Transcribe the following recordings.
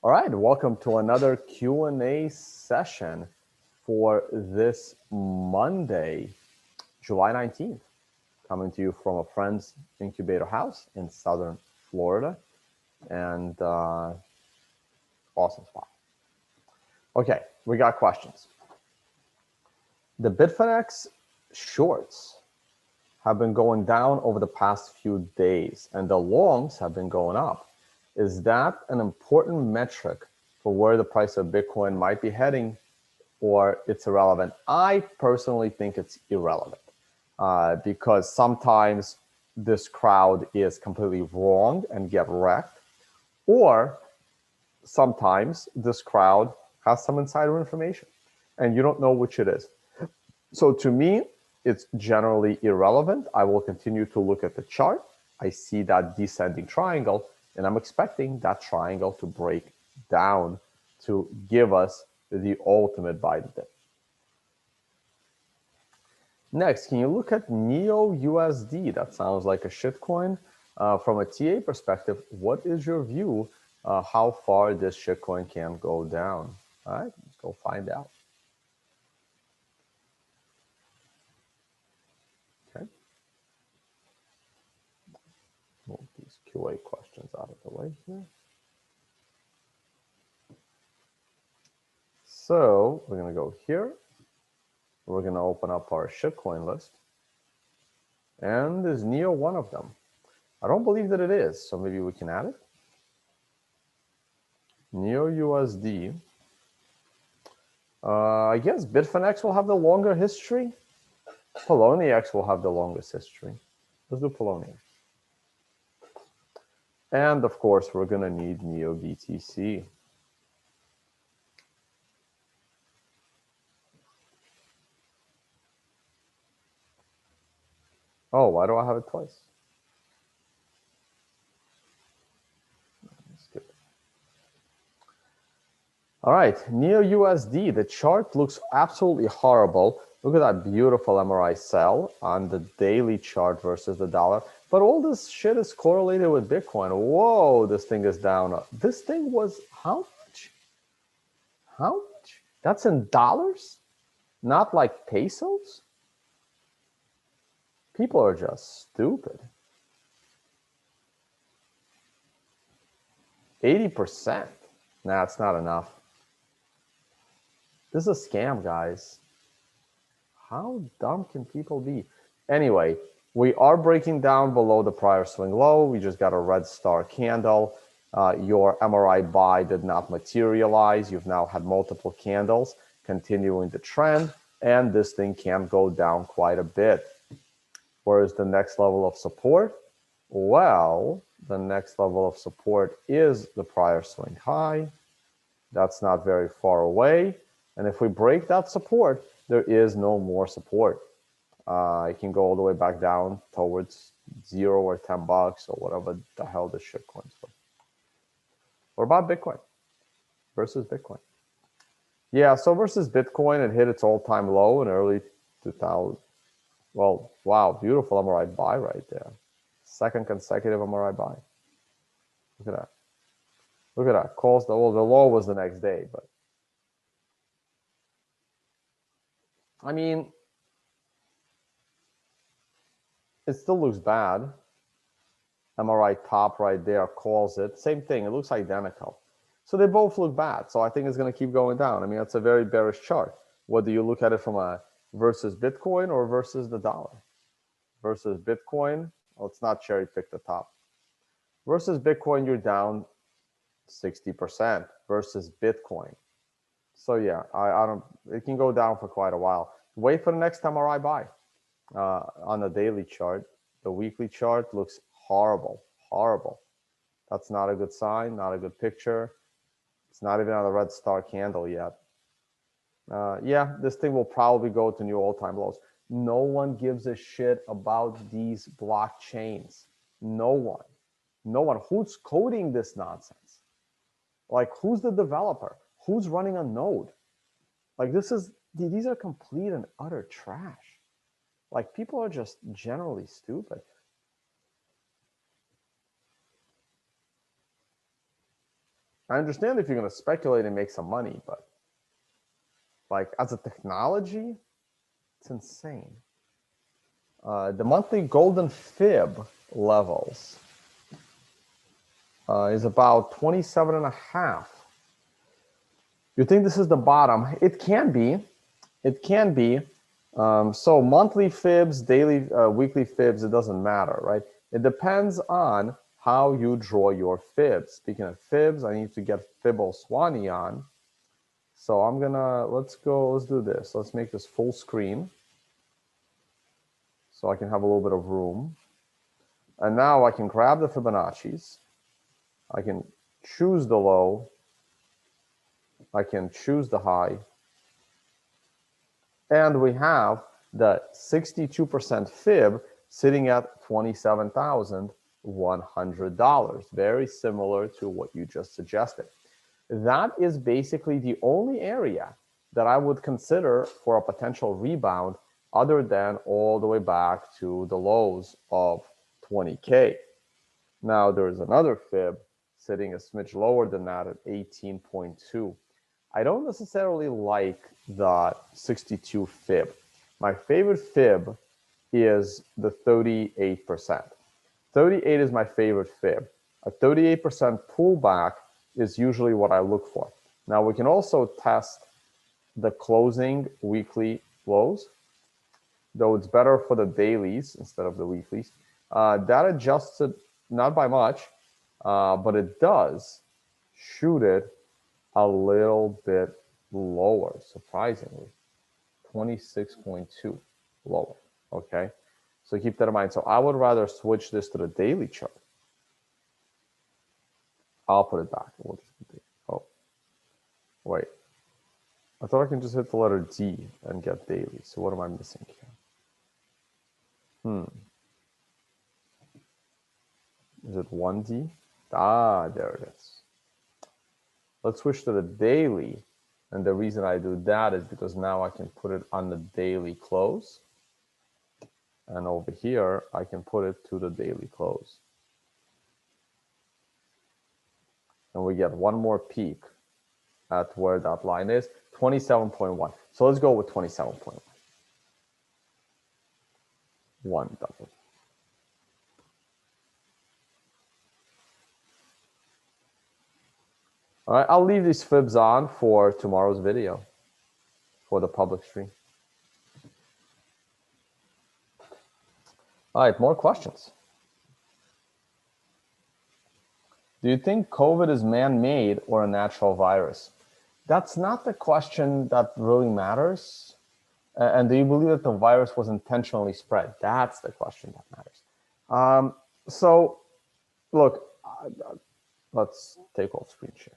All right, welcome to another Q&A session for this Monday, July 19th, coming to you from a friend's incubator house in Southern Florida, and awesome spot. Okay, we got questions. The Bitfinex shorts have been going down over the past few days, and the longs have been going up. Is that an important metric for where the price of Bitcoin might be heading, or it's irrelevant? I personally think it's irrelevant because sometimes this crowd is completely wrong and get wrecked, or sometimes this crowd has some insider information and you don't know which it is. So to me, it's generally irrelevant. I will continue to look at the chart. I see that descending triangle, and I'm expecting that triangle to break down to give us the ultimate buy today. Next, can you look at NEO USD? That sounds like a shitcoin. From a TA perspective, what is your view how far this shitcoin can go down? All right, let's go find out. Okay. Move these QA questions out of the way here. So we're going to go here. We're going to open up our shitcoin list. And is NEO one of them? I don't believe that it is, so maybe we can add it. NEO USD. I guess Bitfinex will have the longer history. Poloniex will have the longest history. Let's do Poloniex. And of course, we're going to need NEO BTC. Oh, why do I have it twice? Skip it. All right, NEO USD. The chart looks absolutely horrible. Look at that beautiful MRI sell on the daily chart versus the dollar. But all this shit is correlated with Bitcoin. Whoa, this thing is down. This thing was how much? How much? That's in dollars? Not like pesos? People are just stupid. 80%. Nah, it's not enough. This is a scam, guys. How dumb can people be? Anyway, we are breaking down below the prior swing low. We just got a red star candle. Your MRI buy did not materialize. You've now had multiple candles continuing the trend, and this thing can go down quite a bit. Where is the next level of support? Well, the next level of support is the prior swing high. That's not very far away. And if we break that support, there is no more support. It can go all the way back down towards 0 or 10 bucks or whatever the hell this shitcoin's for. What about Bitcoin versus Bitcoin? Yeah, so versus Bitcoin, it hit its all-time low in early 2000. Well, wow, beautiful MRI buy right there. Second consecutive MRI buy. Look at that. Look at that. Calls the low was the next day, but I mean, it still looks bad. MRI top right there calls it. Same thing. It looks identical. So they both look bad. So I think it's going to keep going down. I mean, that's a very bearish chart. Whether you look at it from a versus Bitcoin or versus the dollar. Versus Bitcoin, well, it's not cherry pick the top. Versus Bitcoin, you're down 60% versus Bitcoin. So yeah, I don't. It can go down for quite a while. Wait for the next MRI buy on the daily chart. The weekly chart looks horrible, horrible. That's not a good sign, not a good picture. It's not even on a red star candle yet. Yeah, this thing will probably go to new all-time lows. No one gives a shit about these blockchains. No one. No one. Who's coding this nonsense? Like, who's the developer? Who's running a node? Like, these are complete and utter trash. Like, people are just generally stupid. I understand if you're going to speculate and make some money, but like as a technology, it's insane. The monthly golden fib levels is about 27 and a half. You think this is the bottom? It can be. It can be. So monthly fibs, daily, weekly fibs, it doesn't matter, right? It depends on how you draw your fibs. Speaking of fibs, I need to get Fibble Swanee on. So I'm gonna, let's do this. Let's make this full screen so I can have a little bit of room. And now I can grab the Fibonacci's. I can choose the low. I can choose the high. And we have the 62% fib sitting at $27,100. Very similar to what you just suggested. That is basically the only area that I would consider for a potential rebound other than all the way back to the lows of 20K. Now there's another fib sitting a smidge lower than that at 18.2. I don't necessarily like the 62 fib. My favorite fib is the 38%. 38 is my favorite fib. A 38% pullback is usually what I look for. Now we can also test the closing weekly lows, though it's better for the dailies instead of the weeklies. That adjusted not by much, but it does shoot it a little bit lower, surprisingly, 26.2 lower, okay? So keep that in mind. So I would rather switch this to the daily chart. I'll put it back. Oh, wait. I thought I can just hit the letter D and get daily. So what am I missing here? Is it 1D? Ah, there it is. Let's switch to the daily. And the reason I do that is because now I can put it on the daily close. And over here, I can put it to the daily close. And we get one more peak at where that line is, 27.1. So let's go with 27.1. One double. All right, I'll leave these fibs on for tomorrow's video, for the public stream. All right, more questions. Do you think COVID is man-made or a natural virus? That's not the question that really matters. And do you believe that the virus was intentionally spread? That's the question that matters. So, look, let's take off screen share.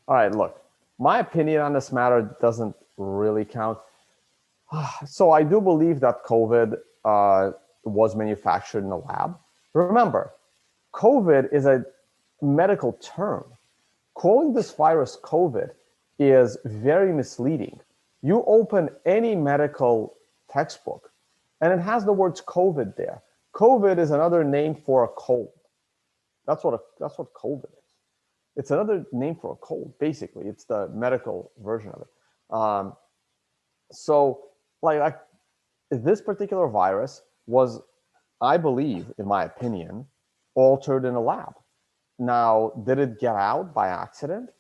All right, look, my opinion on this matter doesn't really count. So I do believe that COVID was manufactured in a lab. Remember, COVID is a medical term. Calling this virus COVID is very misleading. You open any medical textbook and it has the words COVID there. COVID is another name for a cold. That's what COVID is. It's another name for a cold, basically. It's the medical version of it. So like this particular virus was, I believe, in my opinion, altered in a lab. Now, did it get out by accident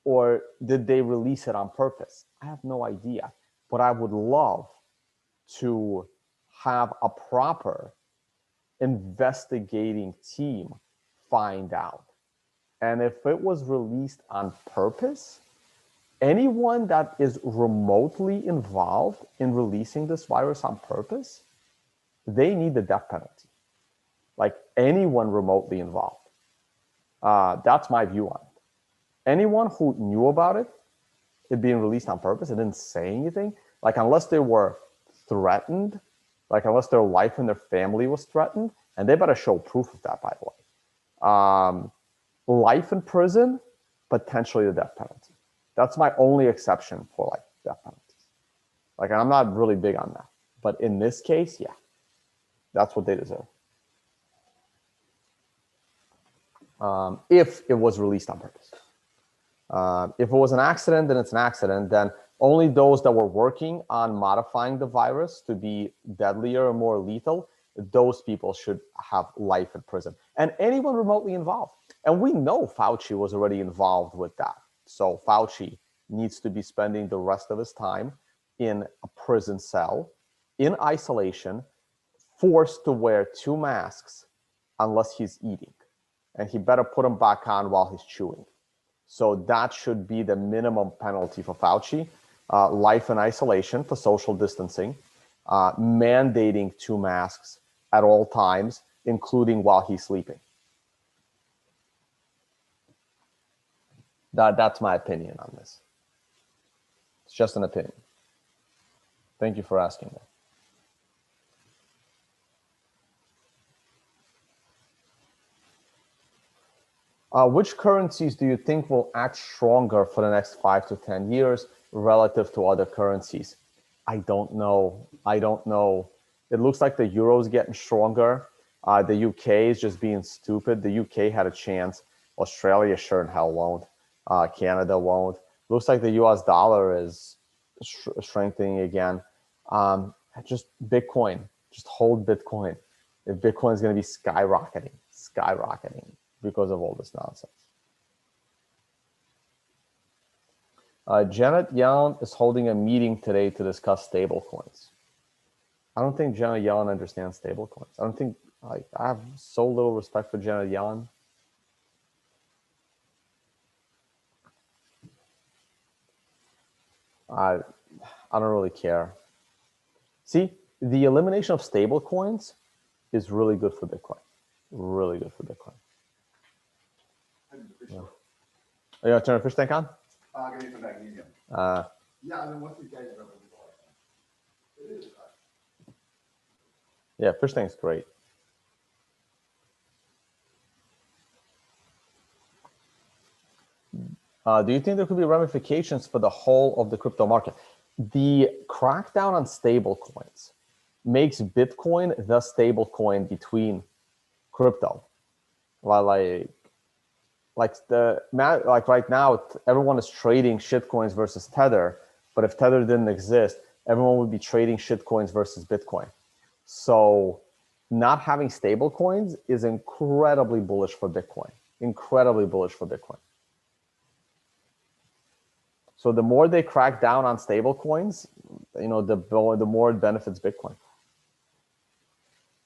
or did they release it on purpose? I have no idea, but I would love to have a proper investigating team find out. And if it was released on purpose, anyone that is remotely involved in releasing this virus on purpose, they need the death penalty. Like anyone remotely involved. That's my view on it. Anyone who knew about it being released on purpose and didn't say anything, like unless they were threatened, like unless their life and their family was threatened, and they better show proof of that, by the way. Life in prison, potentially the death penalty. That's my only exception for like death penalties. Like I'm not really big on that, but in this case, yeah, that's what they deserve. If it was released on purpose. If it was an accident, then it's an accident. Then only those that were working on modifying the virus to be deadlier or more lethal, those people should have life in prison. And anyone remotely involved. And we know Fauci was already involved with that. So Fauci needs to be spending the rest of his time in a prison cell, in isolation, forced to wear 2 masks unless he's eating. And he better put them back on while he's chewing. So that should be the minimum penalty for Fauci. Life in isolation for social distancing, mandating 2 masks at all times, including while he's sleeping. That's my opinion on this. It's just an opinion. Thank you for asking that. Which currencies do you think will act stronger for the next 5 to 10 years relative to other currencies? I don't know. It looks like the euro is getting stronger. The UK is just being stupid. The UK had a chance. Australia sure in hell won't. Canada won't. Looks like the US dollar is strengthening again. Just Bitcoin. Just hold Bitcoin. If Bitcoin is going to be skyrocketing because of all this nonsense. Janet Yellen is holding a meeting today to discuss stablecoins. I don't think Janet Yellen understands stablecoins. I don't think, I have so little respect for Janet Yellen. I don't really care. See, the elimination of stablecoins is really good for Bitcoin. Really good for Bitcoin. Yeah. Are you gonna turn the fish tank on? I'm gonna use the magnesium. Yeah, I mean, once you get it, it is. Yeah, fish tank's great. Do you think there could be ramifications for the whole of the crypto market? The crackdown on stable coins makes Bitcoin the stable coin between crypto. Like right now, everyone is trading shitcoins versus Tether, but if Tether didn't exist, everyone would be trading shitcoins versus Bitcoin. So not having stable coins is incredibly bullish for Bitcoin. Incredibly bullish for Bitcoin. So the more they crack down on stable coins, the more it benefits Bitcoin.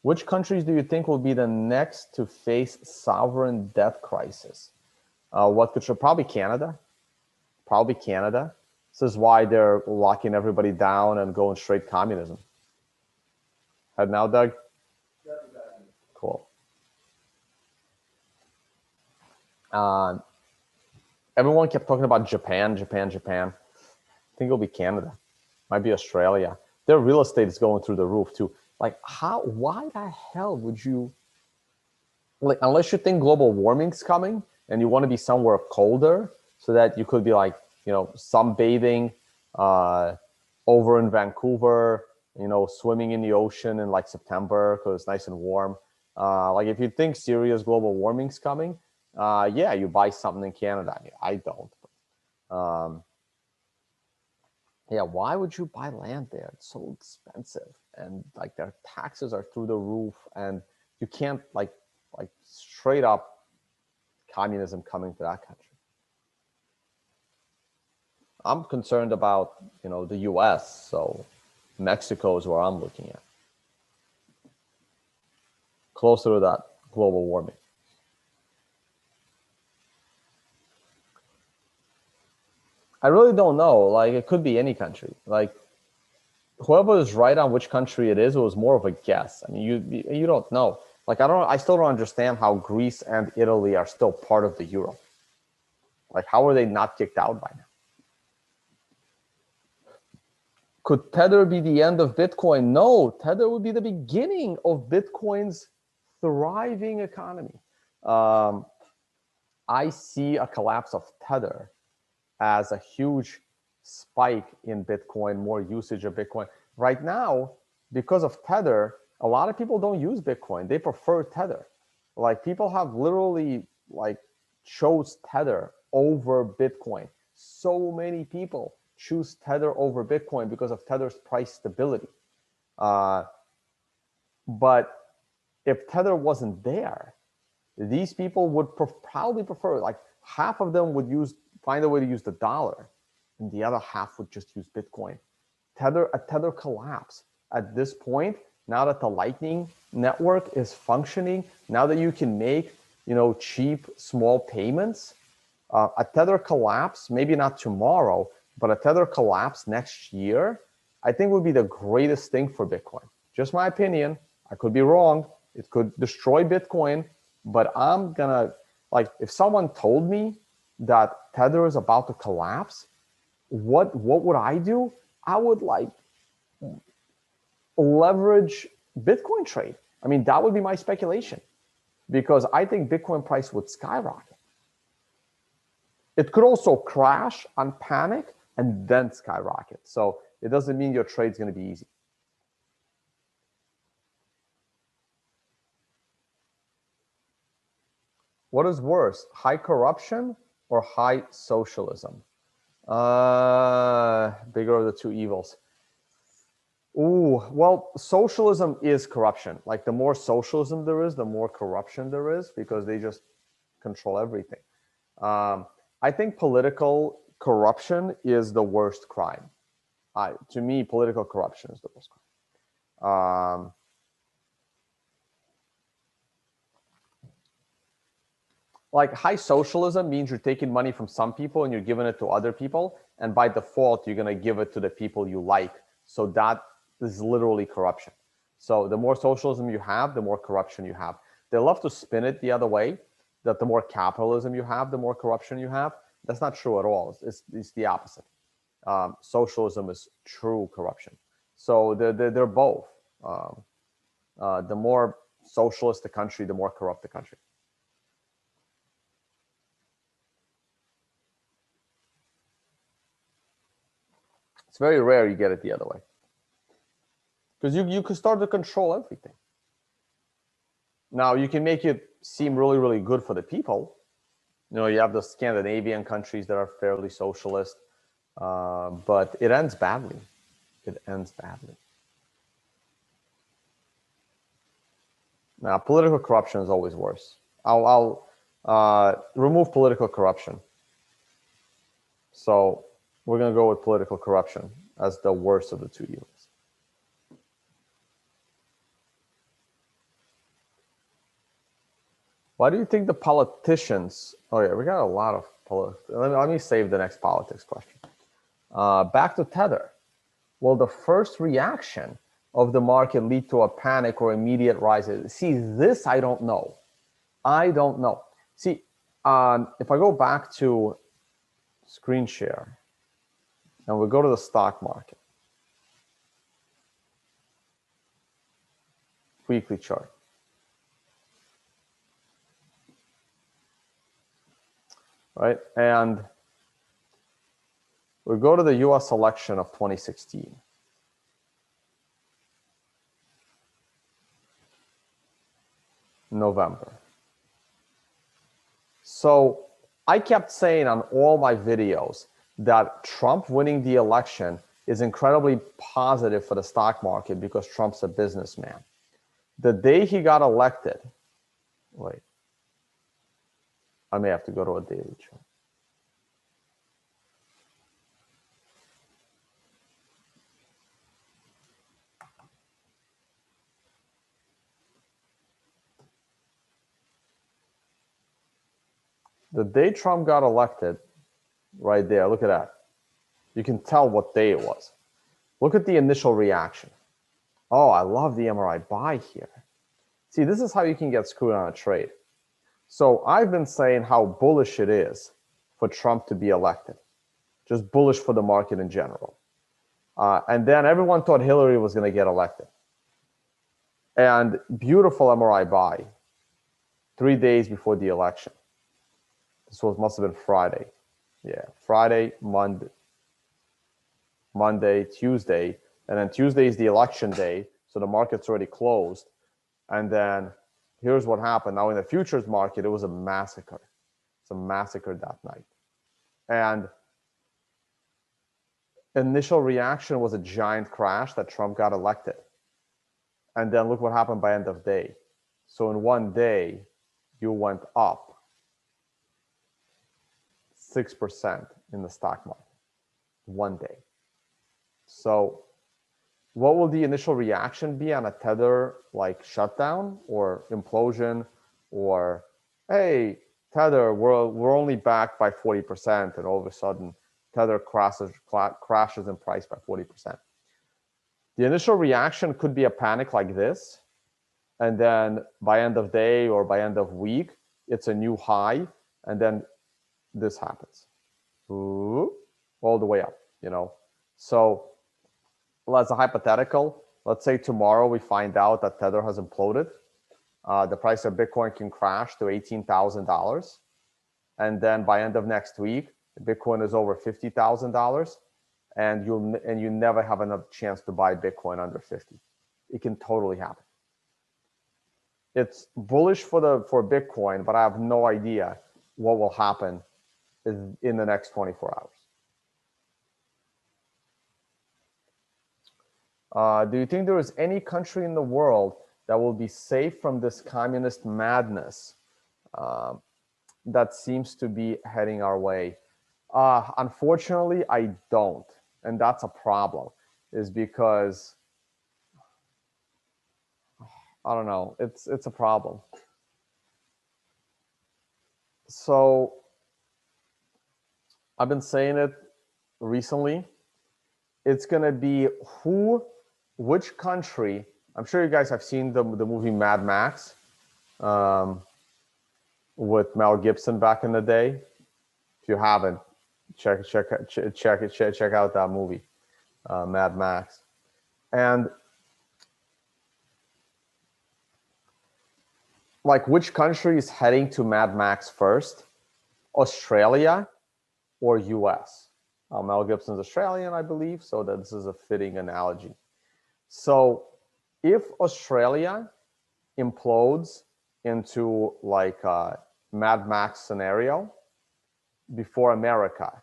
Which countries do you think will be the next to face sovereign debt crisis? Probably Canada. Probably Canada. This is why they're locking everybody down and going straight communism. Head now, Doug? Cool. Everyone kept talking about Japan. I think it'll be Canada. Might be Australia. Their real estate is going through the roof too. Like, why the hell would you, like, unless you think global warming's coming and you want to be somewhere colder so that you could be like, sunbathing over in Vancouver, swimming in the ocean in like September because it's nice and warm. Like if you think serious global warming's coming, yeah, you buy something in Canada. I don't. Yeah, why would you buy land there? It's so expensive, and like their taxes are through the roof, and you can't like straight up communism coming to that country. I'm concerned about the U.S., so Mexico is where I'm looking at, closer to that global warming. I really don't know. Like, it could be any country. Like, whoever is right on which country it was more of a guess. I mean, you don't know. Like, I still don't understand how Greece and Italy are still part of the euro. Like, how are they not kicked out by now? Could Tether be the end of Bitcoin? No, Tether would be the beginning of Bitcoin's thriving economy. I see a collapse of Tether as a huge spike in Bitcoin, more usage of Bitcoin. Right now, because of Tether, a lot of people don't use Bitcoin. They prefer Tether. Like, people have literally chose Tether over Bitcoin. So many people choose Tether over Bitcoin because of Tether's price stability. But if Tether wasn't there, these people would probably prefer, like half of them would find a way to use the dollar, and the other half would just use Bitcoin. A Tether collapse at this point, now that the Lightning network is functioning, now that you can make, cheap, small payments, a Tether collapse, maybe not tomorrow, but a Tether collapse next year, I think would be the greatest thing for Bitcoin. Just my opinion. I could be wrong. It could destroy Bitcoin, but I'm gonna, if someone told me that Tether is about to collapse, what would I do? I would leverage Bitcoin trade. I mean, that would be my speculation, because I think Bitcoin price would skyrocket. It could also crash and panic and then skyrocket. So it doesn't mean your trade's going to be easy. What is worse, high corruption or high socialism? Bigger of the two evils. Ooh, well, socialism is corruption. Like, the more socialism there is, the more corruption there is, because they just control everything. I think political corruption is the worst crime. To me, political corruption is the worst crime. Like, high socialism means you're taking money from some people and you're giving it to other people, and by default, you're going to give it to the people you like. So that is literally corruption. So the more socialism you have, the more corruption you have. They love to spin it the other way, that the more capitalism you have, the more corruption you have. That's not true at all. It's the opposite. Socialism is true corruption. So they're both. The more socialist the country, the more corrupt the country. It's very rare you get it the other way, because you can start to control everything. Now, you can make it seem really, really good for the people. You have the Scandinavian countries that are fairly socialist, but it ends badly. It ends badly. Now, political corruption is always worse. I'll remove political corruption. So we're going to go with political corruption as the worst of the two evils. Why do you think the politicians... Oh, yeah, we got a lot of politics. Let me save the next politics question. Back to Tether. Will the first reaction of the market lead to a panic or immediate rise? See, this I don't know. I don't know. See, if I go back to screen share and we go to the stock market, weekly chart. Right, and we go to the US election of 2016. November. So I kept saying on all my videos that Trump winning the election is incredibly positive for the stock market because Trump's a businessman. The day he got elected, wait, I may have to go to a daily chart. The day Trump got elected, right there, look at that. You can tell what day it was. Look at the initial reaction. Oh, I love the MRI buy here. See, this is how you can get screwed on a trade. So I've been saying how bullish it is for Trump to be elected. Just bullish for the market in general. And then everyone thought Hillary was going to get elected. And beautiful MRI buy 3 days before the election. This must have been Friday. Yeah, Friday, Monday, Tuesday. And then Tuesday is the election day. So the market's already closed. And then here's what happened. Now in the futures market, it was a massacre. It's a massacre that night. And initial reaction was a giant crash that Trump got elected. And then look what happened by end of day. So in one day, you went up 6% in the stock market. One day. So what will the initial reaction be on a Tether like shutdown or implosion, or hey, Tether, we're only back by 40%, and all of a sudden Tether crashes in price by 40%. The initial reaction could be a panic like this, and then by end of day or by end of week, it's a new high, and then this happens. Ooh, all the way up, you know. So as a hypothetical, let's say tomorrow we find out that Tether has imploded. The price of Bitcoin can crash to $18,000. And then by end of next week, Bitcoin is over $50,000, and you never have another chance to buy Bitcoin under 50. It can totally happen. It's bullish for Bitcoin, but I have no idea what will happen in the next 24 hours. Do you think there is any country in the world that will be safe from this communist madness that seems to be heading our way? Unfortunately, I don't. And that's a problem, is because, I don't know, it's a problem. So I've been saying it recently. It's going to be which country. I'm sure you guys have seen the movie Mad Max with Mel Gibson back in the day. If you haven't, check out that movie, Mad Max. And like, which country is heading to Mad Max first? Australia or US? Mel Gibson's Australian, I believe, so this is a fitting analogy. So if Australia implodes into like a Mad Max scenario before America,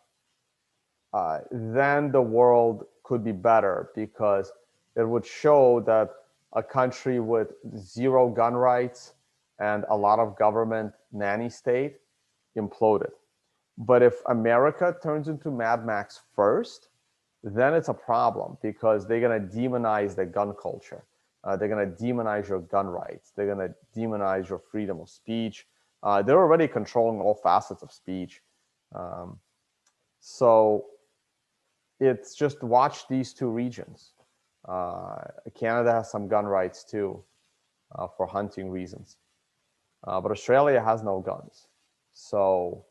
then the world could be better, because it would show that a country with zero gun rights and a lot of government nanny state imploded. But if America turns into Mad Max first, then it's a problem, because they're going to demonize the gun culture. They're going to demonize your gun rights. They're going to demonize your freedom of speech. They're already controlling all facets of speech. So it's just watch these two regions. Canada has some gun rights too, for hunting reasons. But Australia has no guns. So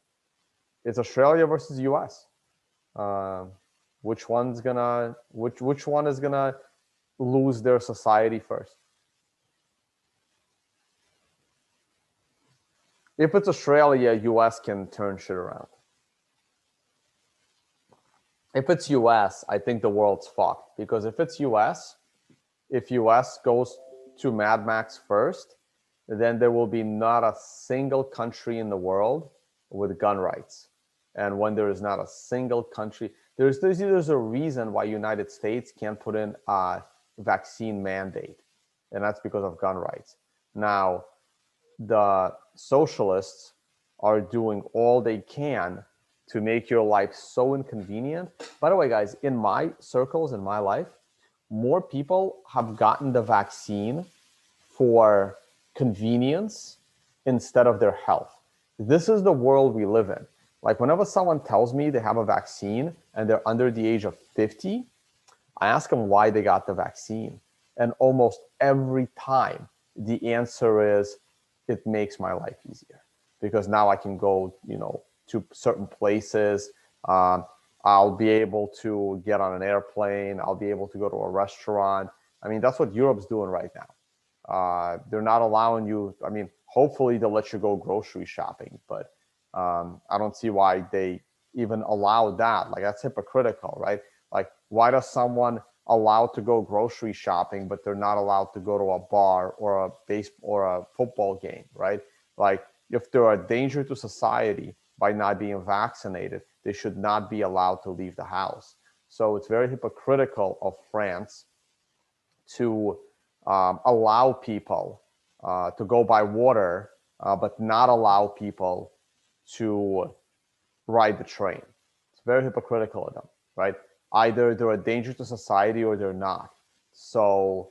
it's Australia versus US. Which one is gonna lose their society first? If it's Australia, US can turn shit around. If it's US, I think the world's fucked, because if it's US, if US goes to Mad Max first, then there will be not a single country in the world with gun rights. And when there is not a single country, there's a reason why United States can't put in a vaccine mandate, and that's because of gun rights. Now, the socialists are doing all they can to make your life so inconvenient. By the way, guys, in my circles, in my life, more people have gotten the vaccine for convenience instead of their health. This is the world we live in. Like, whenever someone tells me they have a vaccine and they're under the age of 50, I ask them why they got the vaccine. And almost every time the answer is, it makes my life easier, because now I can go, to certain places. I'll be able to get on an airplane. I'll be able to go to a restaurant. I mean, that's what Europe's doing right now. They're not allowing you. I mean, hopefully they'll let you go grocery shopping, but I don't see why they even allow that. Like, that's hypocritical, right? Like, why does someone allowed to go grocery shopping, but they're not allowed to go to a bar or a baseball or a football game, right? Like, if they're a danger to society by not being vaccinated, they should not be allowed to leave the house. So it's very hypocritical of France to allow people to go by water, but not allow people to ride the train. It's very hypocritical of them, right? Either they're a danger to society or they're not. So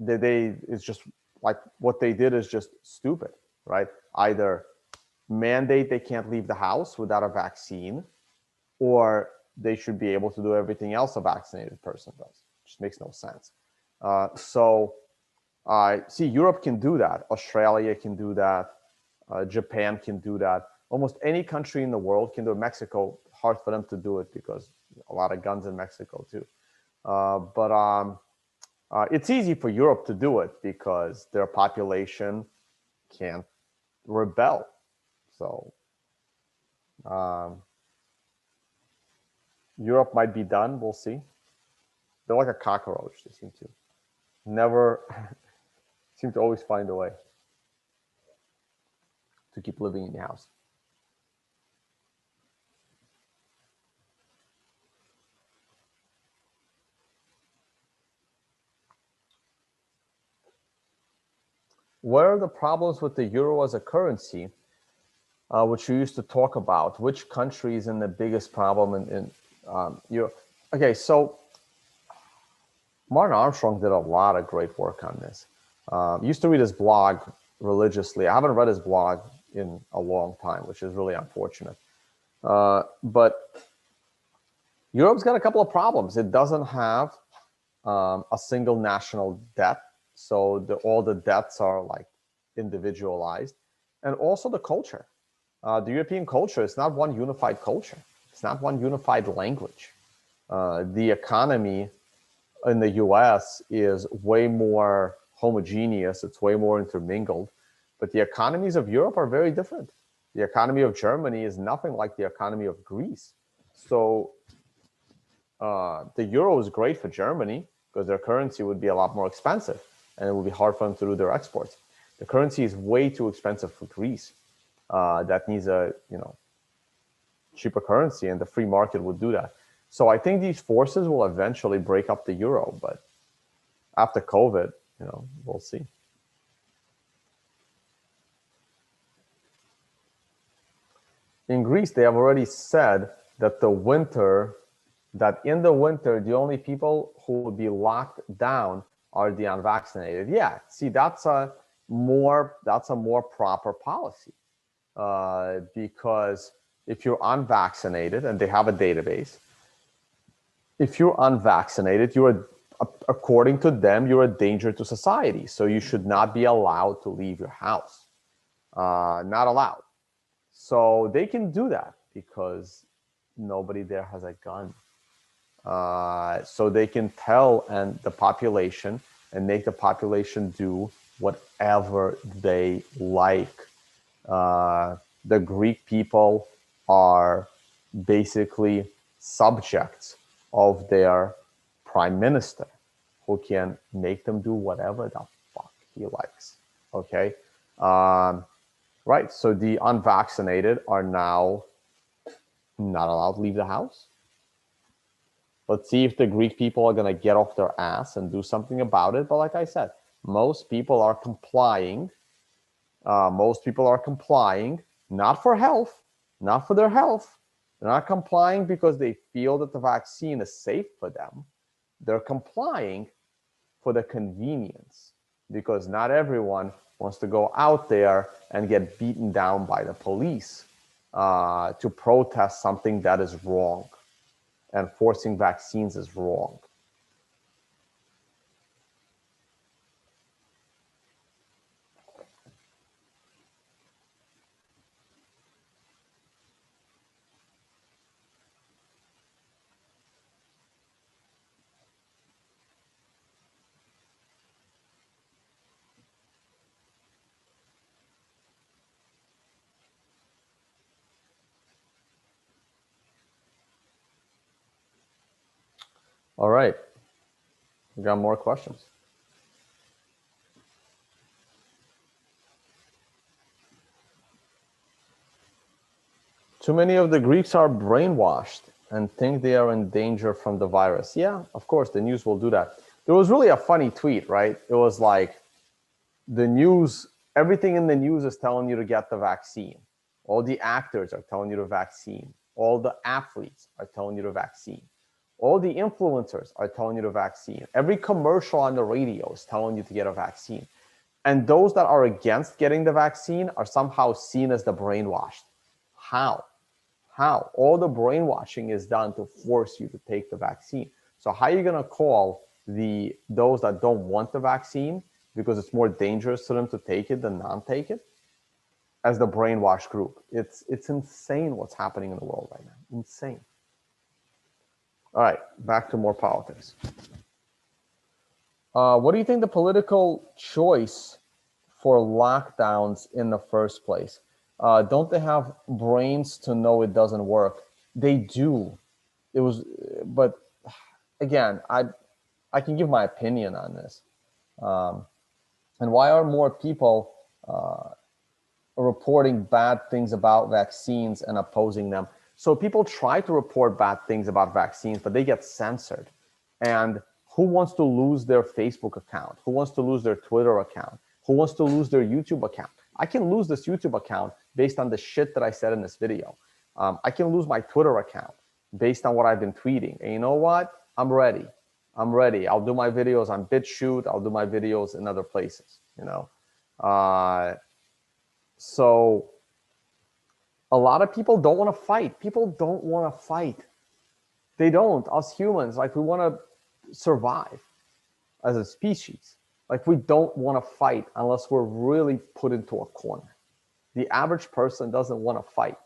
it's just like what they did is just stupid, right? Either mandate they can't leave the house without a vaccine, or they should be able to do everything else a vaccinated person does. It just makes no sense. See, Europe can do that. Australia can do that. Japan can do that. Almost any country in the world can do it. Mexico, hard for them to do it because a lot of guns in Mexico too. It's easy for Europe to do it because their population can't rebel. So Europe might be done. We'll see. They're like a cockroach. They seem to never seem to always find a way to keep living in your house. What are the problems with the euro as a currency, which you used to talk about? Which country is in the biggest problem in euro? Okay, so Martin Armstrong did a lot of great work on this. Used to read his blog religiously. I haven't read his blog in a long time, which is really unfortunate. But Europe's got a couple of problems. It doesn't have a single national debt. So all the debts are like individualized. And also the culture. The European culture is not one unified culture. It's not one unified language. The economy in the US is way more homogeneous. It's way more intermingled. But the economies of Europe are very different. The economy of Germany is nothing like the economy of Greece. So the euro is great for Germany because their currency would be a lot more expensive and it would be hard for them to do their exports. The currency is way too expensive for Greece. That needs a cheaper currency, and the free market would do that. So I think these forces will eventually break up the euro, but after COVID, we'll see. In Greece, they have already said that in the winter, the only people who will be locked down are the unvaccinated. Yeah, see, that's a more proper policy. Because if you're unvaccinated, and they have a database, if you're unvaccinated, according to them, you're a danger to society. So you should not be allowed to leave your house. Not allowed. So they can do that because nobody there has a gun. So they can tell the population and make the population do whatever they like. The Greek people are basically subjects of their prime minister, who can make them do whatever the fuck he likes. Okay, right. So the unvaccinated are now not allowed to leave the house. Let's see if the Greek people are going to get off their ass and do something about it. But like I said, most people are complying. Not for health, not for their health. They're not complying because they feel that the vaccine is safe for them. They're complying for the convenience, because not everyone wants to go out there and get beaten down by the police to protest something that is wrong. And forcing vaccines is wrong. All right. We got more questions. too many of the Greeks are brainwashed and think they are in danger from the virus. Yeah, of course, the news will do that. There was really a funny tweet, right? It was like, the news, everything in the news is telling you to get the vaccine. All the actors are telling you the vaccine. All the athletes are telling you the vaccine. All the influencers are telling you the vaccine. Every commercial on the radio is telling you to get a vaccine. And those that are against getting the vaccine are somehow seen as the brainwashed. How? How? All the brainwashing is done to force you to take the vaccine. So how are you going to call those that don't want the vaccine because it's more dangerous to them to take it than not take it as the brainwashed group? It's insane what's happening in the world right now. Insane. All right, back to more politics. What do you think the political choice for lockdowns in the first place? Don't they have brains to know it doesn't work? They do. But again, I can give my opinion on this. And why are more people reporting bad things about vaccines and opposing them? So people try to report bad things about vaccines, but they get censored. And who wants to lose their Facebook account? Who wants to lose their Twitter account? Who wants to lose their YouTube account? I can lose this YouTube account based on the shit that I said in this video. I can lose my Twitter account based on what I've been tweeting. And you know what? I'm ready. I'm ready. I'll do my videos on BitChute. I'll do my videos in other places, you know. So a lot of people don't want to fight. People don't want to fight. They don't. Us humans, like, we want to survive as a species. Like, we don't want to fight unless we're really put into a corner. The average person doesn't want to fight.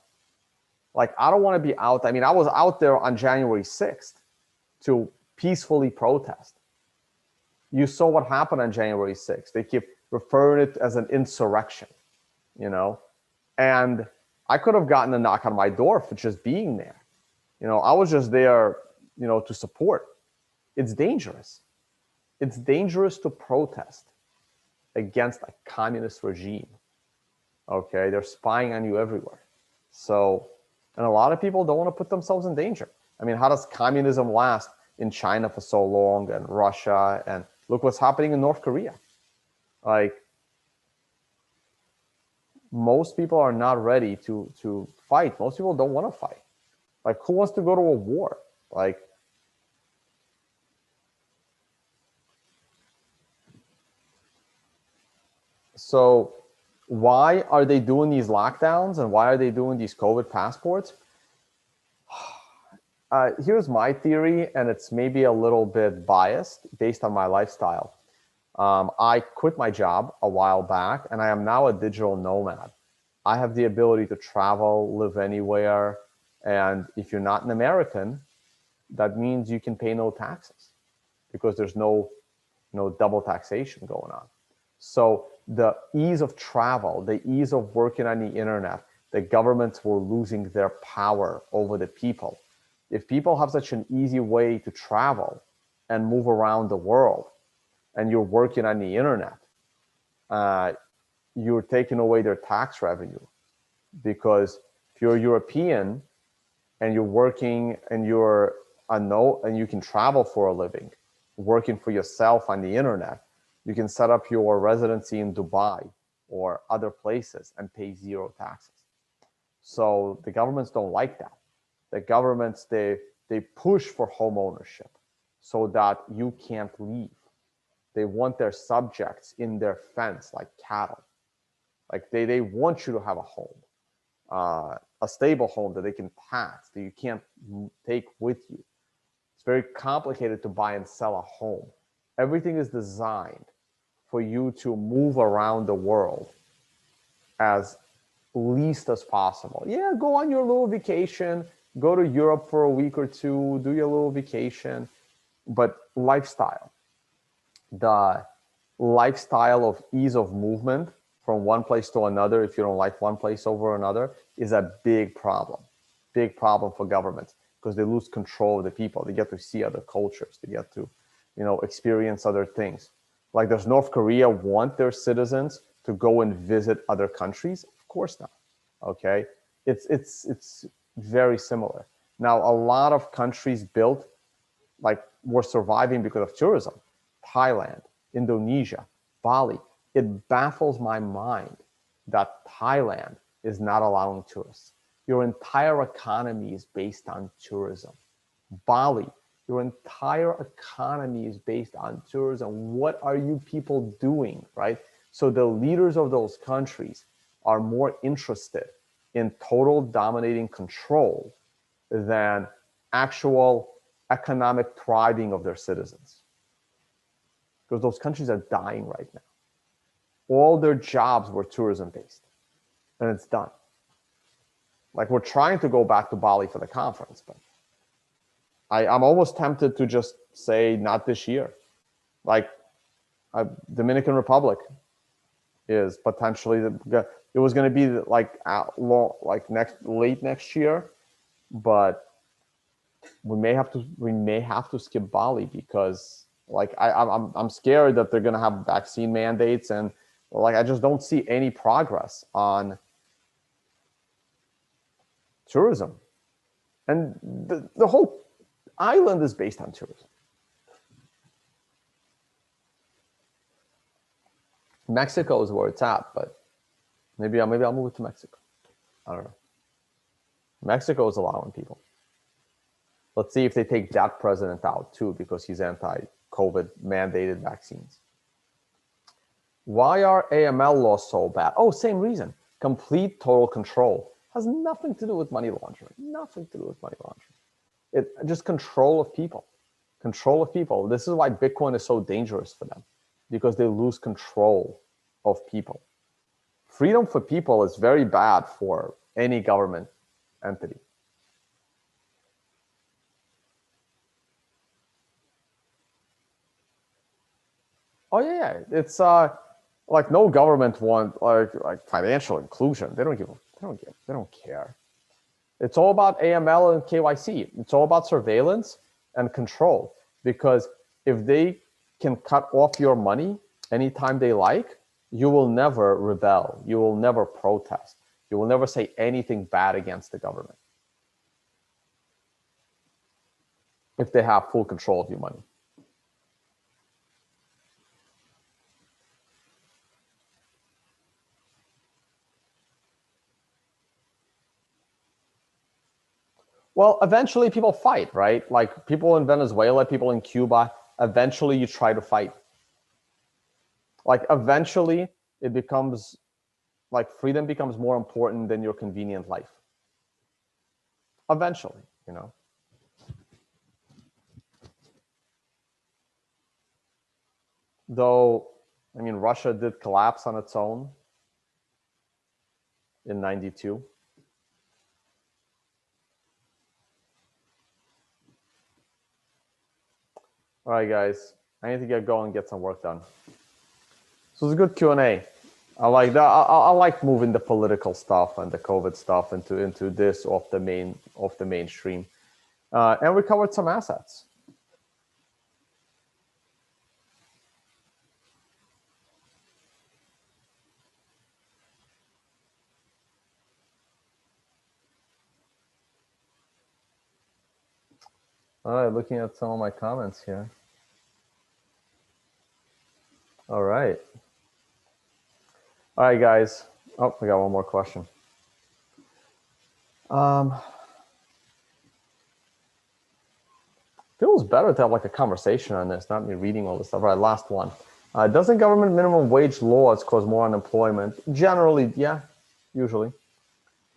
Like, I don't want to be out. I mean, I was out there on January 6th to peacefully protest. You saw what happened on January 6th. They keep referring it as an insurrection, you know? And I could have gotten a knock on my door for just being there. You know, I was just there, you know, to support. It's dangerous. It's dangerous to protest against a communist regime. Okay, they're spying on you everywhere. So, and a lot of people don't want to put themselves in danger. I mean, how does communism last in China for so long, and Russia, and look what's happening in North Korea? Like, most people are not ready to fight. Most people don't want to fight. Like, who wants to go to a war? Like, so why are they doing these lockdowns, and why are they doing these COVID passports? Here's my theory, and it's maybe a little bit biased based on my lifestyle. I quit my job a while back, and I am now a digital nomad. I have the ability to travel, live anywhere, and if you're not an American, that means you can pay no taxes because there's no double taxation going on. So the ease of travel, the ease of working on the internet, the governments were losing their power over the people. If people have such an easy way to travel and move around the world, and you're working on the internet, you're taking away their tax revenue. Because if you're European and you're working and and you can travel for a living, working for yourself on the internet, you can set up your residency in Dubai or other places and pay zero taxes. So the governments don't like that. The governments, they push for home ownership so that you can't leave. They want their subjects in their fence like cattle. Like, they want you to have a home, a stable home that they can tax, that you can't take with you. It's very complicated to buy and sell a home. Everything is designed for you to move around the world as least as possible. Yeah, go on your little vacation, go to Europe for a week or two, do your little vacation, but lifestyle. The lifestyle of ease of movement from one place to another, if you don't like one place over another, is a big problem for governments, because they lose control of the people. They get to see other cultures. They get to, experience other things. Like, does North Korea want their citizens to go and visit other countries? Of course not. Okay. It's very similar. Now, a lot of countries built, like, were surviving because of tourism. Thailand, Indonesia, Bali. It baffles my mind that Thailand is not allowing tourists. Your entire economy is based on tourism. Bali, your entire economy is based on tourism. What are you people doing, right? So the leaders of those countries are more interested in total dominating control than actual economic thriving of their citizens. Because those countries are dying right now. All their jobs were tourism based, and it's done. Like, we're trying to go back to Bali for the conference, but I'm almost tempted to just say not this year. Like, Dominican Republic is potentially it was going to be like late next year, but we may have to skip Bali because, like, I'm scared that they're going to have vaccine mandates, and, like, I just don't see any progress on tourism, and the whole island is based on tourism. Mexico is where it's at, but maybe I'll move it to Mexico. I don't know. Mexico is allowing people. Let's see if they take that president out too, because he's anti-COVID mandated vaccines. Why are AML laws so bad? Oh, same reason. Complete total control. Has nothing to do with money laundering. Nothing to do with money laundering. It just control of people. Control of people. This is why Bitcoin is so dangerous for them, because they lose control of people. Freedom for people is very bad for any government entity. Oh yeah, it's like, no government want like financial inclusion. They don't care. It's all about AML and KYC. It's all about surveillance and control, because if they can cut off your money anytime they like, you will never rebel. You will never protest. You will never say anything bad against the government if they have full control of your money. Well, eventually people fight, right? Like, people in Venezuela, people in Cuba, eventually you try to fight. Like, eventually it becomes, like, freedom becomes more important than your convenient life. Eventually, you know. Though, I mean, Russia did collapse on its own in '92. All right, guys, I need to get going and get some work done. So it's a good Q&A. I like that. I like moving the political stuff and the COVID stuff into this off the mainstream, and we covered some assets. All right, looking at some of my comments here. All right. All right, guys. Oh, we got one more question. Feels better to have like a conversation on this, not me reading all this stuff. All right, last one. Doesn't government minimum wage laws cause more unemployment? Generally, yeah, usually.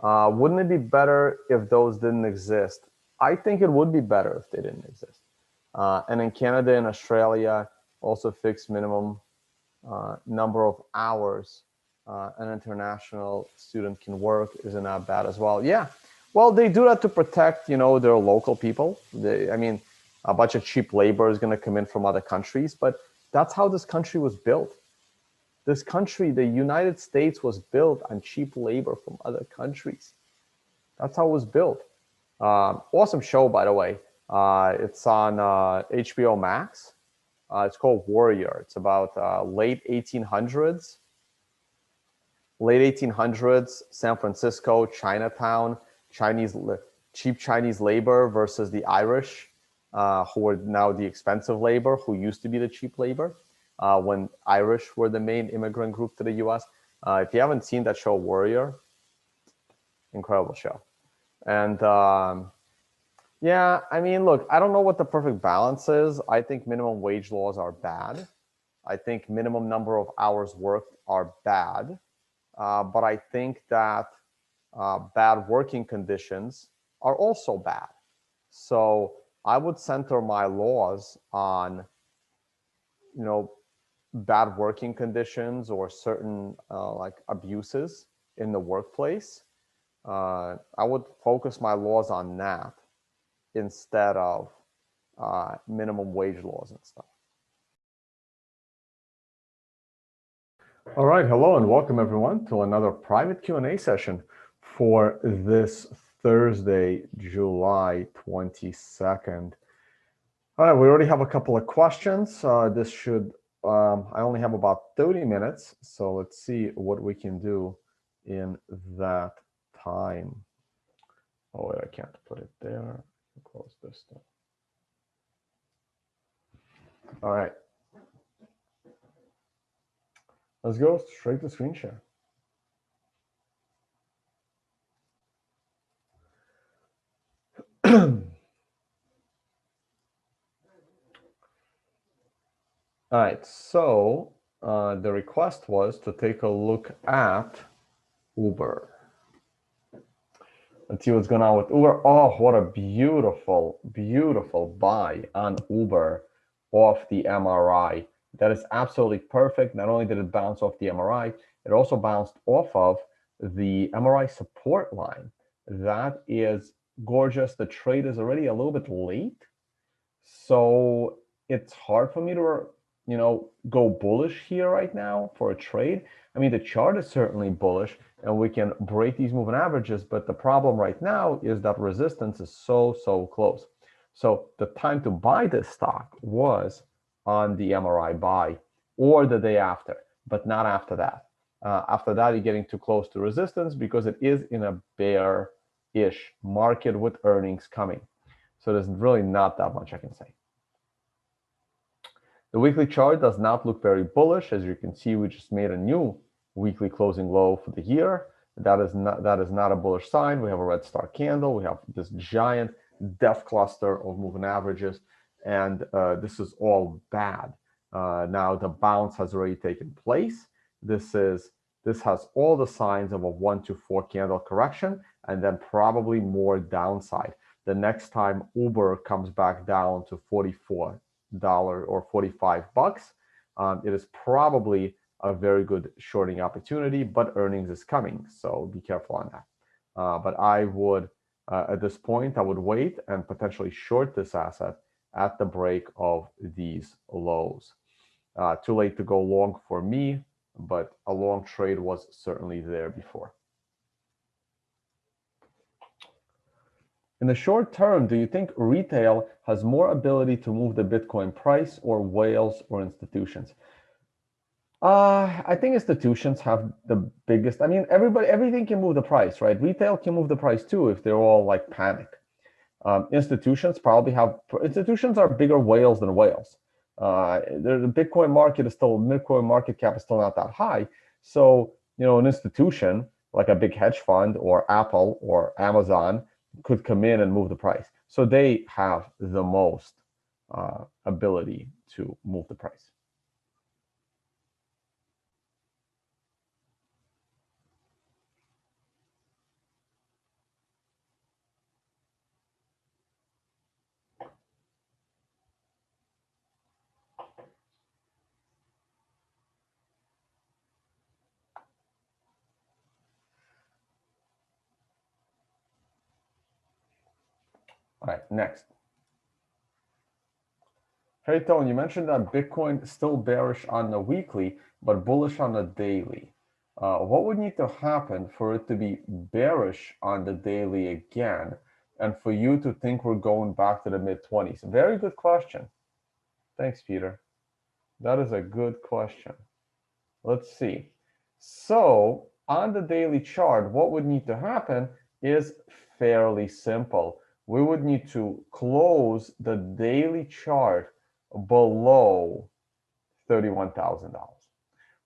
Wouldn't it be better if those didn't exist? I think it would be better if they didn't exist. And in Canada and Australia, also fixed minimum number of hours an international student can work isn't that bad as well. Yeah, well, they do that to protect, their local people. I mean, a bunch of cheap labor is going to come in from other countries, but that's how this country was built. This country, the United States, was built on cheap labor from other countries. That's how it was built. Awesome show, by the way. It's on HBO Max. It's called Warrior. It's about late 1800s. late 1800s, San Francisco, Chinatown, cheap Chinese labor versus the Irish, who are now the expensive labor, who used to be the cheap labor, when Irish were the main immigrant group to the US. If you haven't seen that show, Warrior, incredible show. And yeah, I mean, look, I don't know what the perfect balance is. I think minimum wage laws are bad. I think minimum number of hours worked are bad. But I think that bad working conditions are also bad. So I would center my laws on, bad working conditions or certain like abuses in the workplace. I would focus my laws on that instead of minimum wage laws and stuff. All right, hello and welcome everyone to another private Q&A session for this Thursday, July 22nd. All right, we already have a couple of questions. This should, I only have about 30 minutes, so let's see what we can do in that time. Oh, wait, I can't put it there. Close this stuff. All right. Let's go straight to screen share. All right, so the request was to take a look at Uber. Let's see what's going on with Uber. Oh, what a beautiful, beautiful buy on Uber off the MRI. That is absolutely perfect. Not only did it bounce off the MRI, it also bounced off of the MRI support line. That is gorgeous. The trade is already a little bit late, so it's hard for me to go bullish here right now for a trade. I mean, the chart is certainly bullish and we can break these moving averages, but the problem right now is that resistance is so close. So the time to buy this stock was on the MRI buy or the day after, but not after that. After that, you're getting too close to resistance because it is in a bearish market with earnings coming. So there's really not that much I can say. The weekly chart does not look very bullish. As you can see, we just made a new weekly closing low for the year. That is not a bullish sign. We have a red star candle. We have this giant death cluster of moving averages, and this is all bad. Now the bounce has already taken place. This has all the signs of a 1 to 4 candle correction, and then probably more downside. The next time Uber comes back down to $44 or $45, it is probably a very good shorting opportunity, but earnings is coming, so be careful on that. But I would, at this point, I would wait and potentially short this asset at the break of these lows. Too late to go long for me, but a long trade was certainly there before. In the short term, do you think retail has more ability to move the Bitcoin price or whales or institutions? I think institutions have the biggest. I mean, everything can move the price, right? Retail can move the price too if they're all like panic. Institutions are bigger whales than whales. The Bitcoin market cap is still not that high. So, an institution like a big hedge fund or Apple or Amazon could come in and move the price. So they have the most ability to move the price. All right, next. Hey, Tone, you mentioned that Bitcoin is still bearish on the weekly, but bullish on the daily. What would need to happen for it to be bearish on the daily again, and for you to think we're going back to the mid-20s? Very good question. Thanks, Peter. That is a good question. Let's see. So on the daily chart, what would need to happen is fairly simple. We would need to close the daily chart below $31,000.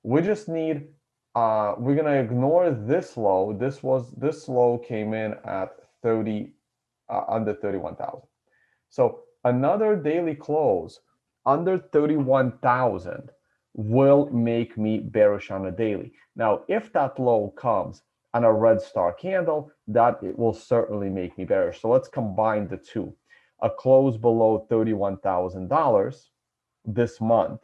We just need, we're gonna ignore this low. This low came in at under 31,000. So another daily close under 31,000 will make me bearish on a daily. Now, if that low comes on a red star candle, that it will certainly make me bearish. So let's combine the two. A close below $31,000 this month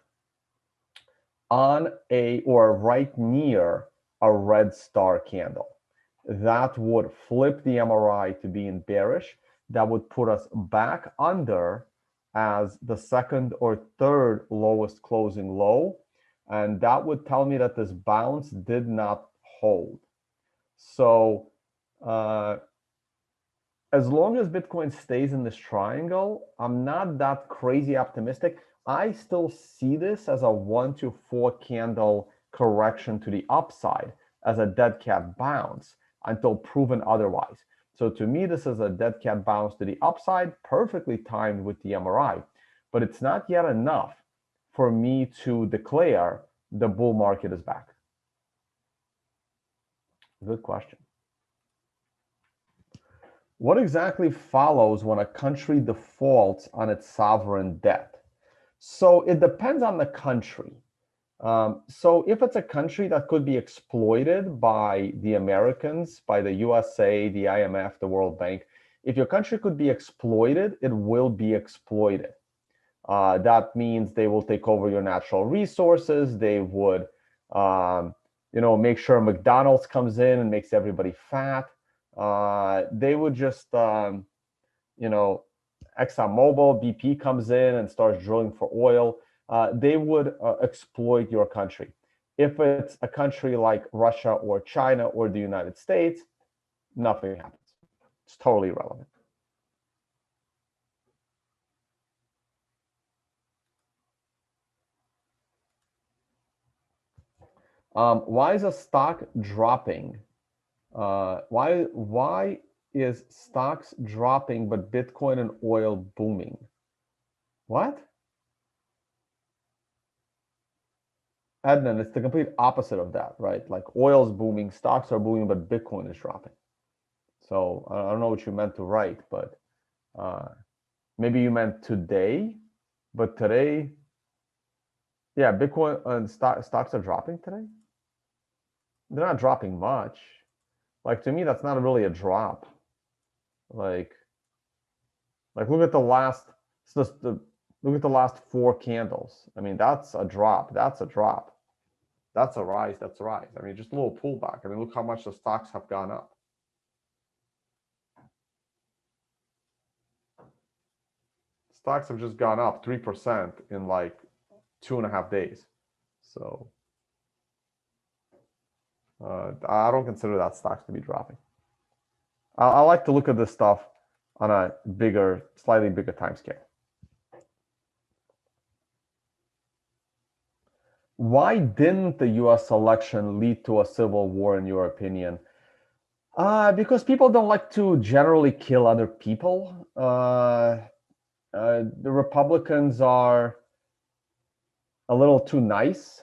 on a or right near a red star candle. That would flip the MRI to being bearish. That would put us back under as the second or third lowest closing low. And that would tell me that this bounce did not hold. So as long as Bitcoin stays in this triangle, I'm not that crazy optimistic. I still see this as a 1 to 4 candle correction to the upside, as a dead cat bounce until proven otherwise. So to me, this is a dead cat bounce to the upside, perfectly timed with the MRI. But it's not yet enough for me to declare the bull market is back. Good question. What exactly follows when a country defaults on its sovereign debt? So it depends on the country. So if it's a country that could be exploited by the Americans, by the USA, the IMF, the World Bank, if your country could be exploited, it will be exploited. That means they will take over your natural resources. They would, make sure McDonald's comes in and makes everybody fat. They would just, ExxonMobil, BP comes in and starts drilling for oil. They would exploit your country. If it's a country like Russia or China or the United States, nothing happens. It's totally irrelevant. Why is a stock dropping? Why is stocks dropping but Bitcoin and oil booming? What? Adnan, it's the complete opposite of that, right? Like oil's booming, stocks are booming, but Bitcoin is dropping. So I don't know what you meant to write, but maybe you meant today, but today, yeah, Bitcoin and stocks are dropping today. They're not dropping much. Like to me, that's not really a drop. Like look at the last, look at the last 4 candles. I mean, that's a drop. That's a drop. That's a rise. That's a rise. I mean, just a little pullback. I mean, look how much the stocks have gone up. Stocks have just gone up 3% in like 2.5 days. So I don't consider that stocks to be dropping. I like to look at this stuff on a slightly bigger time scale. Why didn't the US election lead to a civil war, in your opinion? Because people don't like to generally kill other people. The Republicans are a little too nice.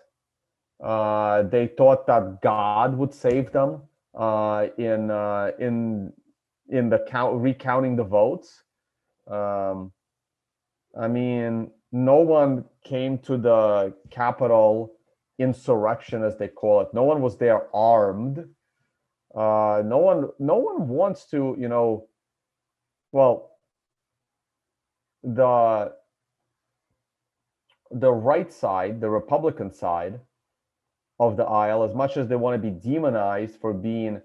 They thought that God would save them in the recounting the votes. I mean, no one came to the Capitol insurrection, as they call it. No one was there armed. No one wants to, well, the right side, the Republican side of the aisle, as much as they want to be demonized for being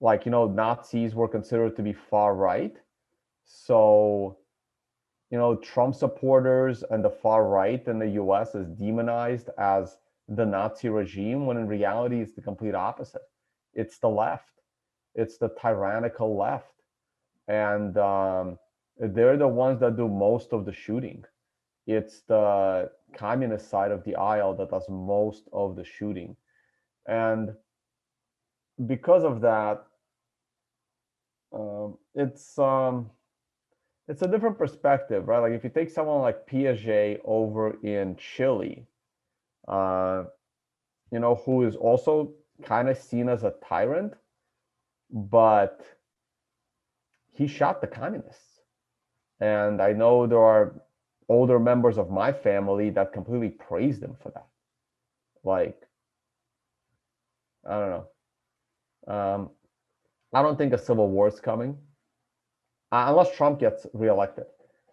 Nazis were considered to be far right. So, Trump supporters and the far right in the US is demonized as the Nazi regime, when in reality it's the complete opposite. It's the left. It's the tyrannical left. And they're the ones that do most of the shooting. It's the communist side of the aisle that does most of the shooting. And because of that, it's a different perspective, right? Like if you take someone like Piaget over in Chile, who is also kind of seen as a tyrant, but he shot the communists. And I know there are older members of my family that completely praised him for that. Like, I don't know. I don't think a civil war is coming unless Trump gets reelected.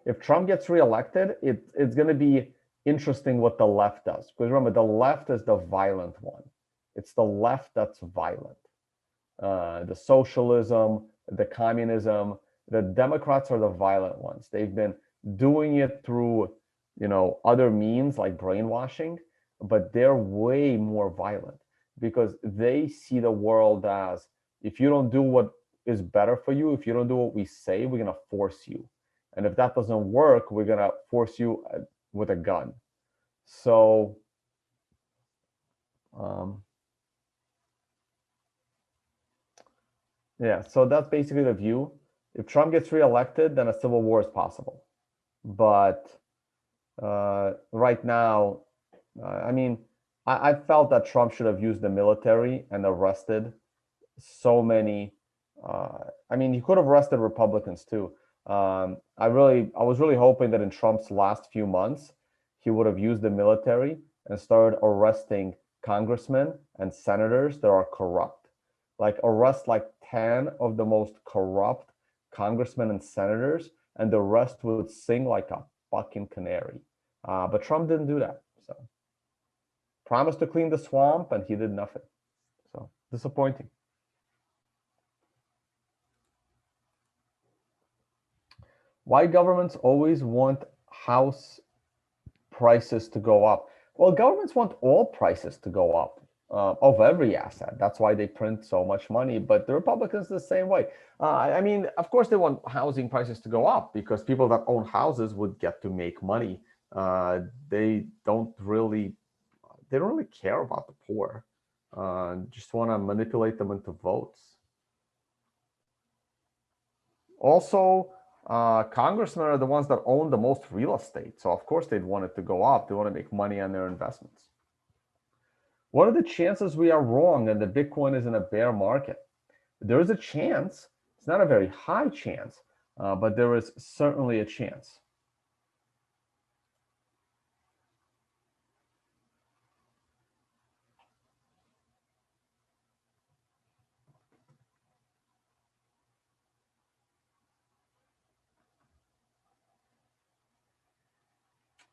If Trump gets reelected, it's going to be interesting what the left does. Because remember, the left is the violent one. It's the left that's violent. The socialism, the communism, the Democrats are the violent ones. They've been doing it through, other means like brainwashing, but they're way more violent because they see the world as, if you don't do what is better for you, if you don't do what we say, we're going to force you. And if that doesn't work, we're going to force you with a gun. So, yeah, so that's basically the view. If Trump gets reelected, then a civil war is possible. But right now, I felt that Trump should have used the military and arrested so many. He could have arrested Republicans too. I was really hoping that in Trump's last few months, he would have used the military and started arresting congressmen and senators that are corrupt. Like arrest like 10 of the most corrupt congressmen and senators, and the rest would sing like a fucking canary. But Trump didn't do that. So promised to clean the swamp, and he did nothing. So disappointing. Why governments always want house prices to go up? Well, governments want all prices to go up of every asset. That's why they print so much money. But the Republicans the same way. Of course, they want housing prices to go up because people that own houses would get to make money. They don't really care about the poor. Just want to manipulate them into votes. Also, congressmen are the ones that own the most real estate. So of course they'd want it to go up. They want to make money on their investments. What are the chances we are wrong and the Bitcoin is in a bear market? There is a chance. It's not a very high chance, but there is certainly a chance.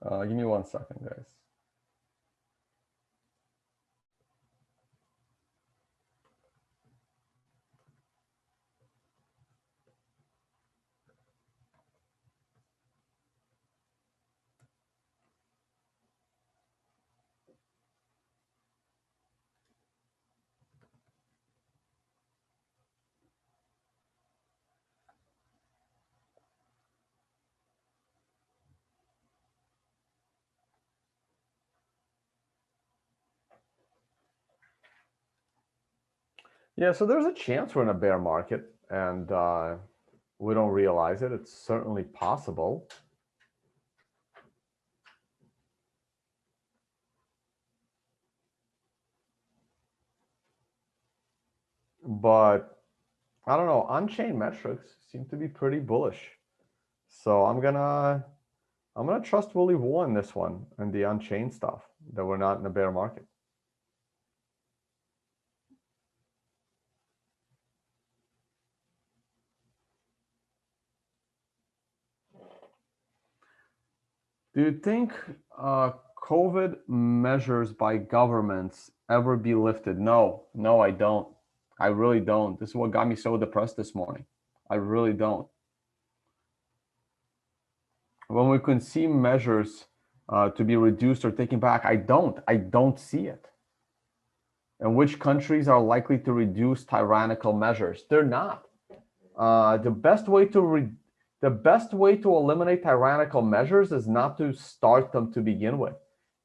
Give me 1 second, guys. Yeah, so there's a chance we're in a bear market and we don't realize it. It's certainly possible. But I don't know, on-chain metrics seem to be pretty bullish. So I'm gonna trust Willy Woo on this one and the on-chain stuff, that we're not in a bear market. Do you think COVID measures by governments ever be lifted? No, I don't. I really don't. This is what got me so depressed this morning. I really don't. When we can see measures to be reduced or taken back, I don't see it. And which countries are likely to reduce tyrannical measures? They're not. The best way to eliminate tyrannical measures is not to start them to begin with.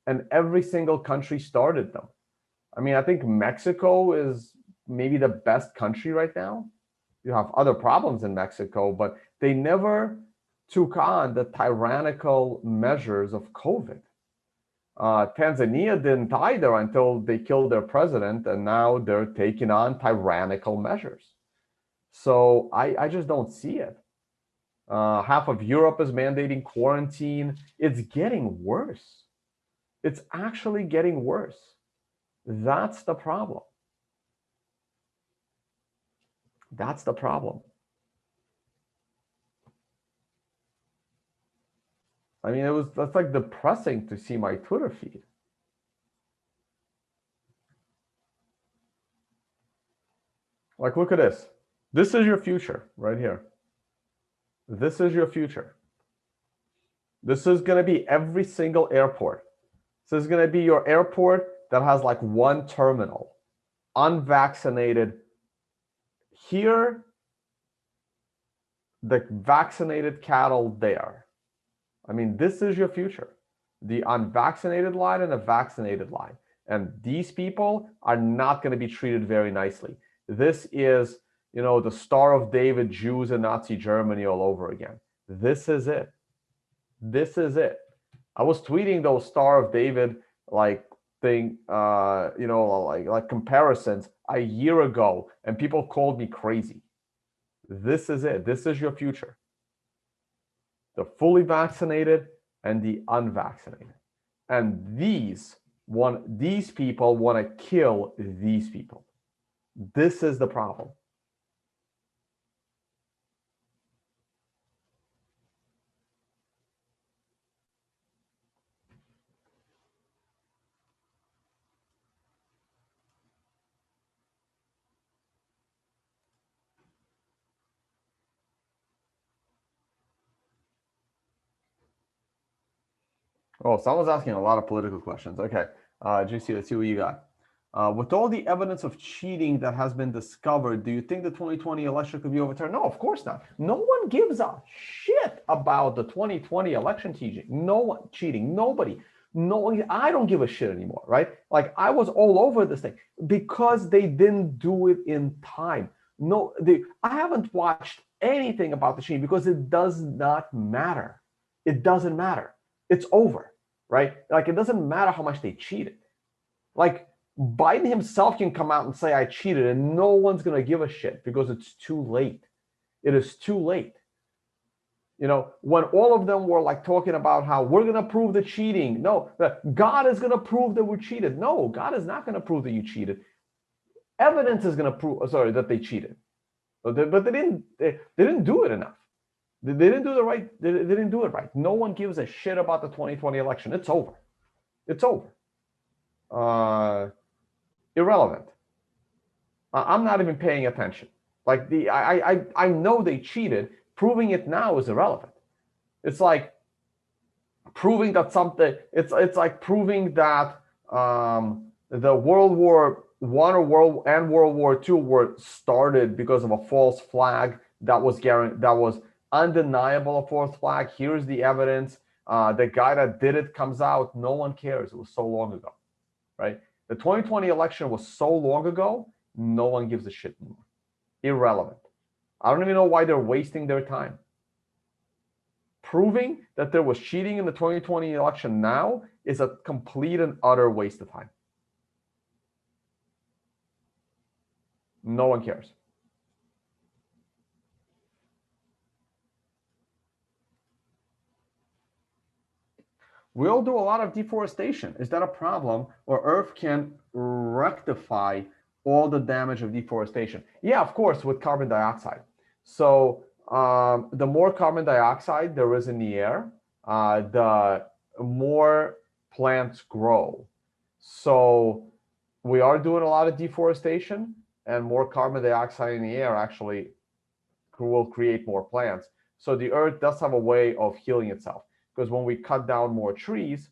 And every single country started them. I think Mexico is maybe the best country right now. You have other problems in Mexico, but they never took on the tyrannical measures of COVID. Tanzania didn't either until they killed their president, and now they're taking on tyrannical measures. So I just don't see it. Half of Europe is mandating quarantine. It's getting worse. It's actually getting worse. That's the problem. That's the problem. I mean, that's like depressing to see my Twitter feed. Like, look at this. This is your future right here. This is your future. This is going to be every single airport. This is going to be your airport that has like one terminal, unvaccinated. Here, the vaccinated cattle there. I mean, this is your future. The unvaccinated line and the vaccinated line. And these people are not going to be treated very nicely. This is, you know, the Star of David Jews in Nazi Germany all over again. This is it. This is it. I was tweeting those Star of David like thing, you know, like comparisons a year ago, and people called me crazy. This is it. This is your future. The fully vaccinated and the unvaccinated. And these people want to kill these people. This is the problem. Oh, someone's asking a lot of political questions. Okay, JC, let's see what you got. With all the evidence of cheating that has been discovered, do you think the 2020 election could be overturned? No, of course not. No one gives a shit about the 2020 election cheating. No one cheating. Nobody. No one. I don't give a shit anymore, right? Like, I was all over this thing because they didn't do it in time. No, I haven't watched anything about the cheating because it does not matter. It doesn't matter. It's over, right? Like, it doesn't matter how much they cheated. Like, Biden himself can come out and say, I cheated, and no one's going to give a shit because it's too late. It is too late. You know, when all of them were like talking about how we're going to prove the cheating. No, God is going to prove that we cheated. No, God is not going to prove that you cheated. Evidence is going to prove, that they cheated. But they didn't do it enough. They didn't do they didn't do it right. No one gives a shit about the 2020 election. It's over. It's over. Irrelevant. I'm not even paying attention. Like, I know they cheated. Proving it now is irrelevant. It's like proving that something. It's like proving that the World War I or World War II were started because of a false flag that was undeniable, a false flag. Here's the evidence. The guy that did it comes out. No one cares. It was so long ago, right? The 2020 election was so long ago. No one gives a shit anymore. Irrelevant. I don't even know why they're wasting their time. Proving that there was cheating in the 2020 election now is a complete and utter waste of time. No one cares. We'll do a lot of deforestation. Is that a problem? Or Earth can rectify all the damage of deforestation? Yeah, of course, with carbon dioxide. So the more carbon dioxide there is in the air, the more plants grow. So we are doing a lot of deforestation, and more carbon dioxide in the air actually will create more plants. So the Earth does have a way of healing itself. Because when we cut down more trees,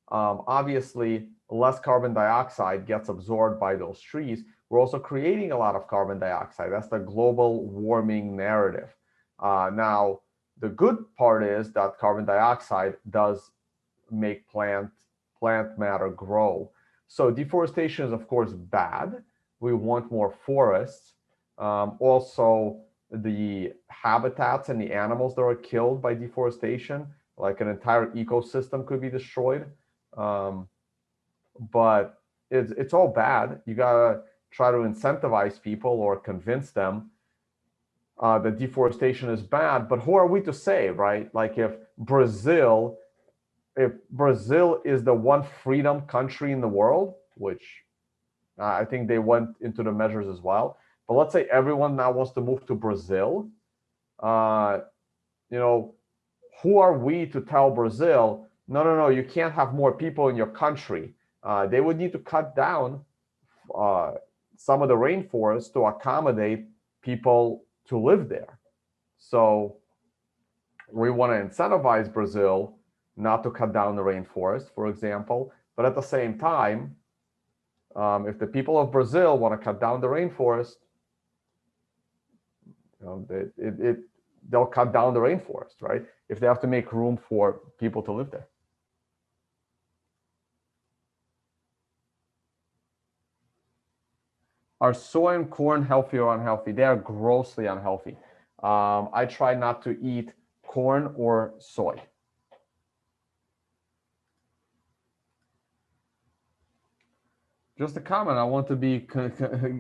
obviously less carbon dioxide gets absorbed by those trees. We're also creating a lot of carbon dioxide. That's the global warming narrative. Now, the good part is that carbon dioxide does make plant matter grow. So deforestation is, of course, bad. we want more forests. Also, the habitats and the animals that are killed by deforestation, like an entire ecosystem could be destroyed. But it's all bad. You gotta try to incentivize people or convince them that deforestation is bad. But who are we to say, right? Like if Brazil is the one freedom country in the world, which I think they went into the measures as well. But let's say everyone now wants to move to Brazil. Who are we to tell Brazil, no, you can't have more people in your country? They would need to cut down some of the rainforest to accommodate people to live there. So we want to incentivize Brazil not to cut down the rainforest, for example. But at the same time, if the people of Brazil want to cut down the rainforest, they'll cut down the rainforest, right? If they have to make room for people to live there. Are soy and corn healthy or unhealthy? They are grossly unhealthy. I try not to eat corn or soy. Just a comment. I want to be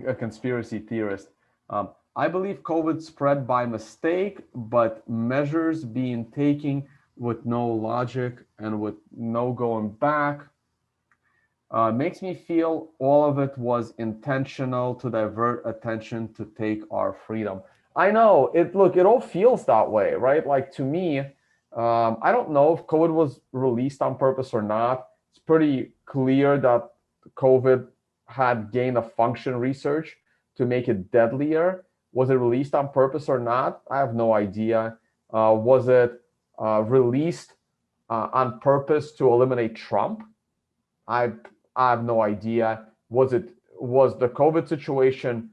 a conspiracy theorist. I believe COVID spread by mistake, but measures being taken with no logic and with no going back makes me feel all of it was intentional to divert attention to take our freedom. I know it. Look, it all feels that way, right? Like to me, I don't know if COVID was released on purpose or not. It's pretty clear that COVID had gain of function research to make it deadlier. Was it released on purpose or not? I have no idea. Was it released on purpose to eliminate Trump? I have no idea. Was the COVID situation,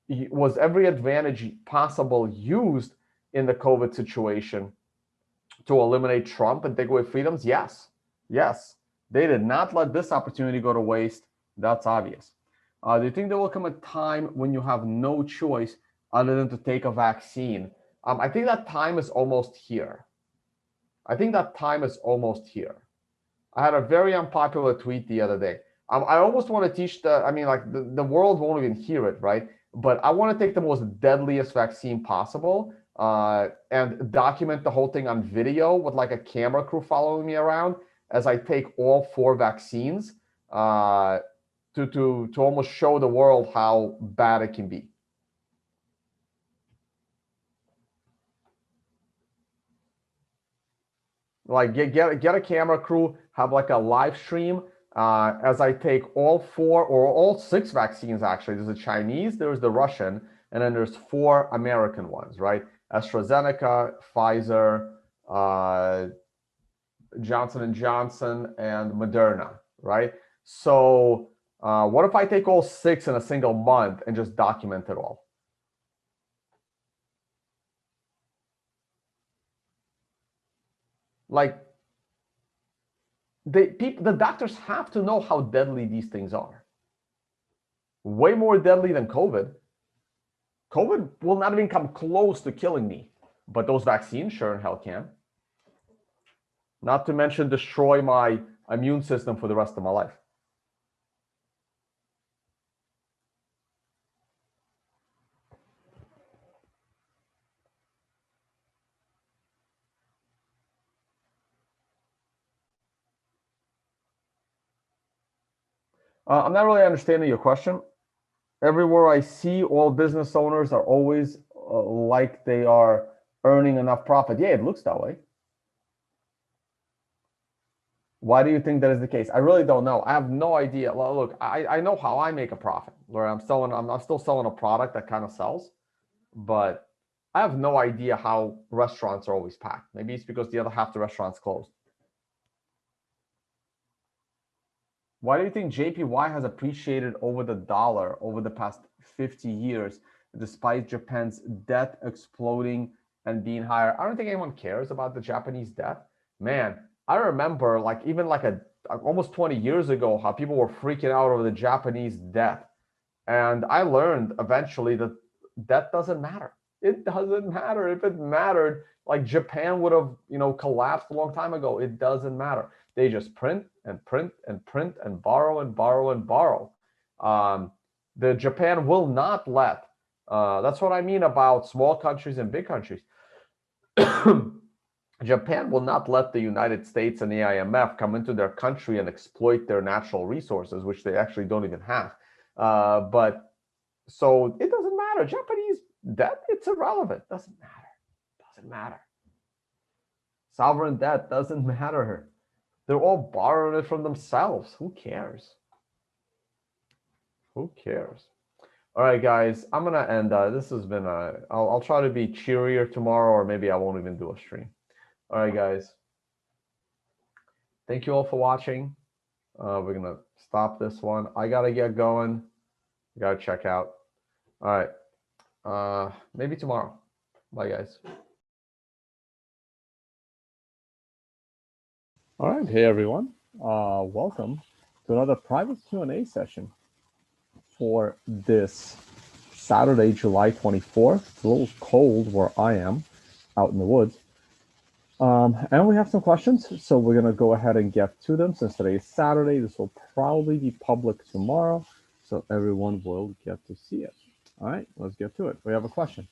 was every advantage possible used in the COVID situation to eliminate Trump and take away freedoms? Yes. They did not let this opportunity go to waste. That's obvious. Do you think there will come a time when you have no choice other than to take a vaccine? I think that time is almost here. I had a very unpopular tweet the other day. I almost want to teach the world won't even hear it, right? But I want to take the most deadliest vaccine possible and document the whole thing on video with like a camera crew following me around as I take all 4 vaccines to almost show the world how bad it can be. Like get a camera crew, have like a live stream as I take all 4 or all 6 vaccines. Actually, there's the Chinese, there's the Russian, and then there's 4 American ones, right? AstraZeneca, Pfizer, Johnson & Johnson, and Moderna, right? So what if I take all 6 in a single month and just document it all? Like the doctors have to know how deadly these things are. Way more deadly than COVID. COVID will not even come close to killing me, but those vaccines sure in hell can. Not to mention destroy my immune system for the rest of my life. I'm not really understanding your question. Everywhere I see, all business owners are always like they are earning enough profit. Yeah, it looks that way. Why do you think that is the case? I really don't know. I have no idea. Well, look, I know how I make a profit. Where I'm still selling a product that kind of sells, but I have no idea how restaurants are always packed. Maybe it's because the other half of the restaurants closed. Why do you think JPY has appreciated over the dollar over the past 50 years, despite Japan's debt exploding and being higher? I don't think anyone cares about the Japanese debt. Man, I remember even almost 20 years ago, how people were freaking out over the Japanese debt. And I learned eventually that that doesn't matter. It doesn't matter. If it mattered, like Japan would have, collapsed a long time ago. It doesn't matter. They just print and print and print and borrow and borrow and borrow. The Japan will not let. That's what I mean about small countries and big countries. Japan will not let the United States and the IMF come into their country and exploit their natural resources, which they actually don't even have. But so it doesn't matter. Japanese debt, it's irrelevant. Doesn't matter. Doesn't matter. Sovereign debt doesn't matter. They're all borrowing it from themselves. Who cares? Who cares? All right, guys, I'm gonna end. This has been I'll try to be cheerier tomorrow, or maybe I won't even do a stream. All right, guys. Thank you all for watching. We're gonna stop this one. I gotta get going. I gotta check out. All right. Maybe tomorrow. Bye, guys. All right. Hey, everyone. Welcome to another private Q&A session for this Saturday, July 24th. It's a little cold where I am out in the woods. And we have some questions, so we're going to go ahead and get to them. Since today is Saturday, this will probably be public tomorrow, so everyone will get to see it. All right, let's get to it. We have a question.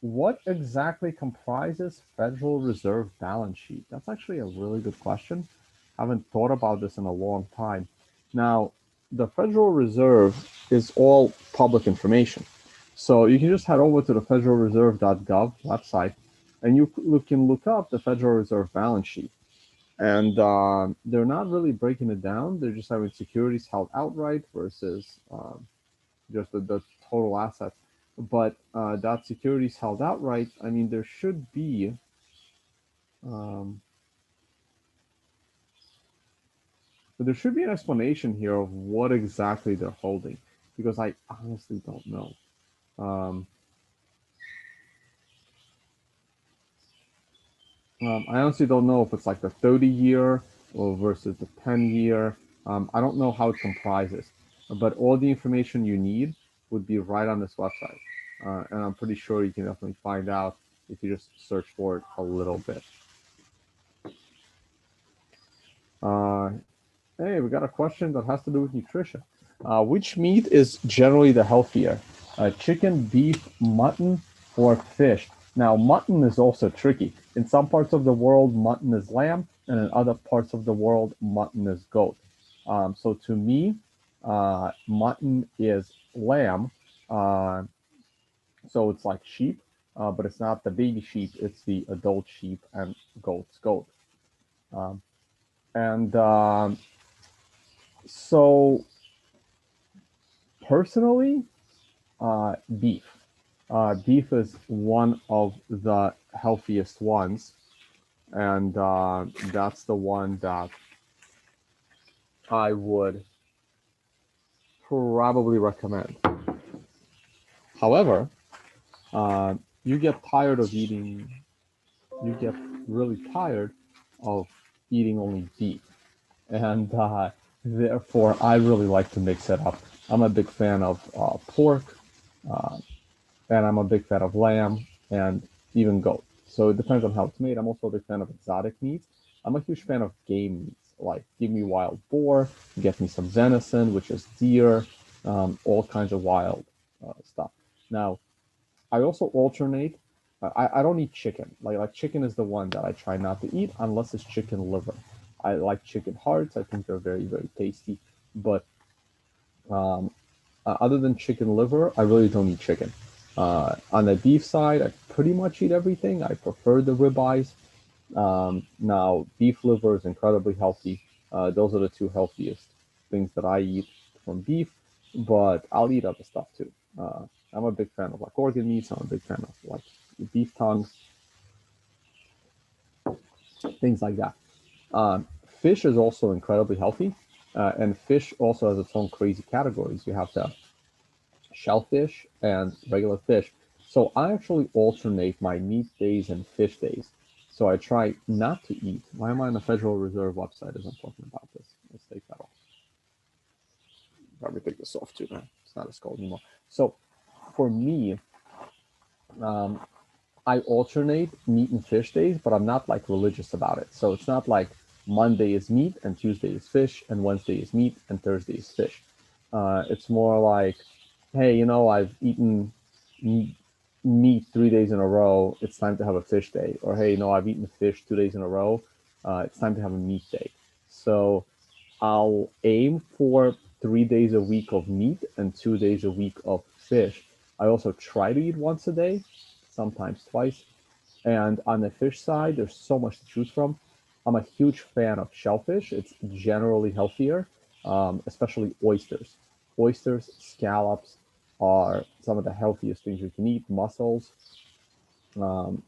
What exactly comprises Federal Reserve balance sheet? That's actually a really good question. I haven't thought about this in a long time. Now, the Federal Reserve is all public information. So you can just head over to the federalreserve.gov website, and you can look up the Federal Reserve balance sheet. And they're not really breaking it down. They're just having securities held outright versus just the total assets. But that securities held outright, I mean, there should be an explanation here of what exactly they're holding, because I honestly don't know. I honestly don't know if it's like the 30-year or versus the 10-year. I don't know how it comprises, but all the information you need would be right on this website. And I'm pretty sure you can definitely find out if you just search for it a little bit. Hey, we got a question that has to do with nutrition. Which meat is generally the healthier? Chicken, beef, mutton, or fish? Now, mutton is also tricky. In some parts of the world, mutton is lamb, and in other parts of the world, mutton is goat. So to me, mutton is lamb. So it's like sheep, but it's not the baby sheep, it's the adult sheep, and goat's goat. So personally, beef. Beef is one of the healthiest ones, and that's the one that I would probably recommend. However, you get really tired of eating only beef, and therefore I really like to mix it up. I'm a big fan of pork, and I'm a big fan of lamb and even goat. So it depends on how it's made. I'm also a big fan of exotic meats. I'm a huge fan of game meats. Like, give me wild boar, get me some venison, which is deer, all kinds of wild stuff. Now, I also alternate. I don't eat chicken. Like chicken is the one that I try not to eat unless it's chicken liver. I like chicken hearts. I think they're very, very tasty. But other than chicken liver, I really don't eat chicken. On the beef side, I pretty much eat everything. I prefer the ribeyes. Now, beef liver is incredibly healthy. Those are the two healthiest things that I eat from beef, but I'll eat other stuff too. I'm a big fan of like organ meats. I'm a big fan of like beef tongues, things like that. Fish is also incredibly healthy, and fish also has its own crazy categories. You have the shellfish and regular fish. So I actually alternate my meat days and fish days. So I try not to eat. Why am I on the Federal Reserve website as I'm talking about this? Let's take that off. Let me take this off too, man. It's not as cold anymore. So for me, I alternate meat and fish days, but I'm not like religious about it. So it's not like Monday is meat and Tuesday is fish and Wednesday is meat and Thursday is fish. It's more like, hey, I've eaten meat 3 days in a row. It's time to have a fish day. Or hey, I've eaten fish 2 days in a row. It's time to have a meat day. So I'll aim for 3 days a week of meat and 2 days a week of fish. I also try to eat once a day, sometimes twice. And on the fish side, there's so much to choose from. I'm a huge fan of shellfish. It's generally healthier, especially oysters. Oysters, scallops are some of the healthiest things you can eat. Mussels, um,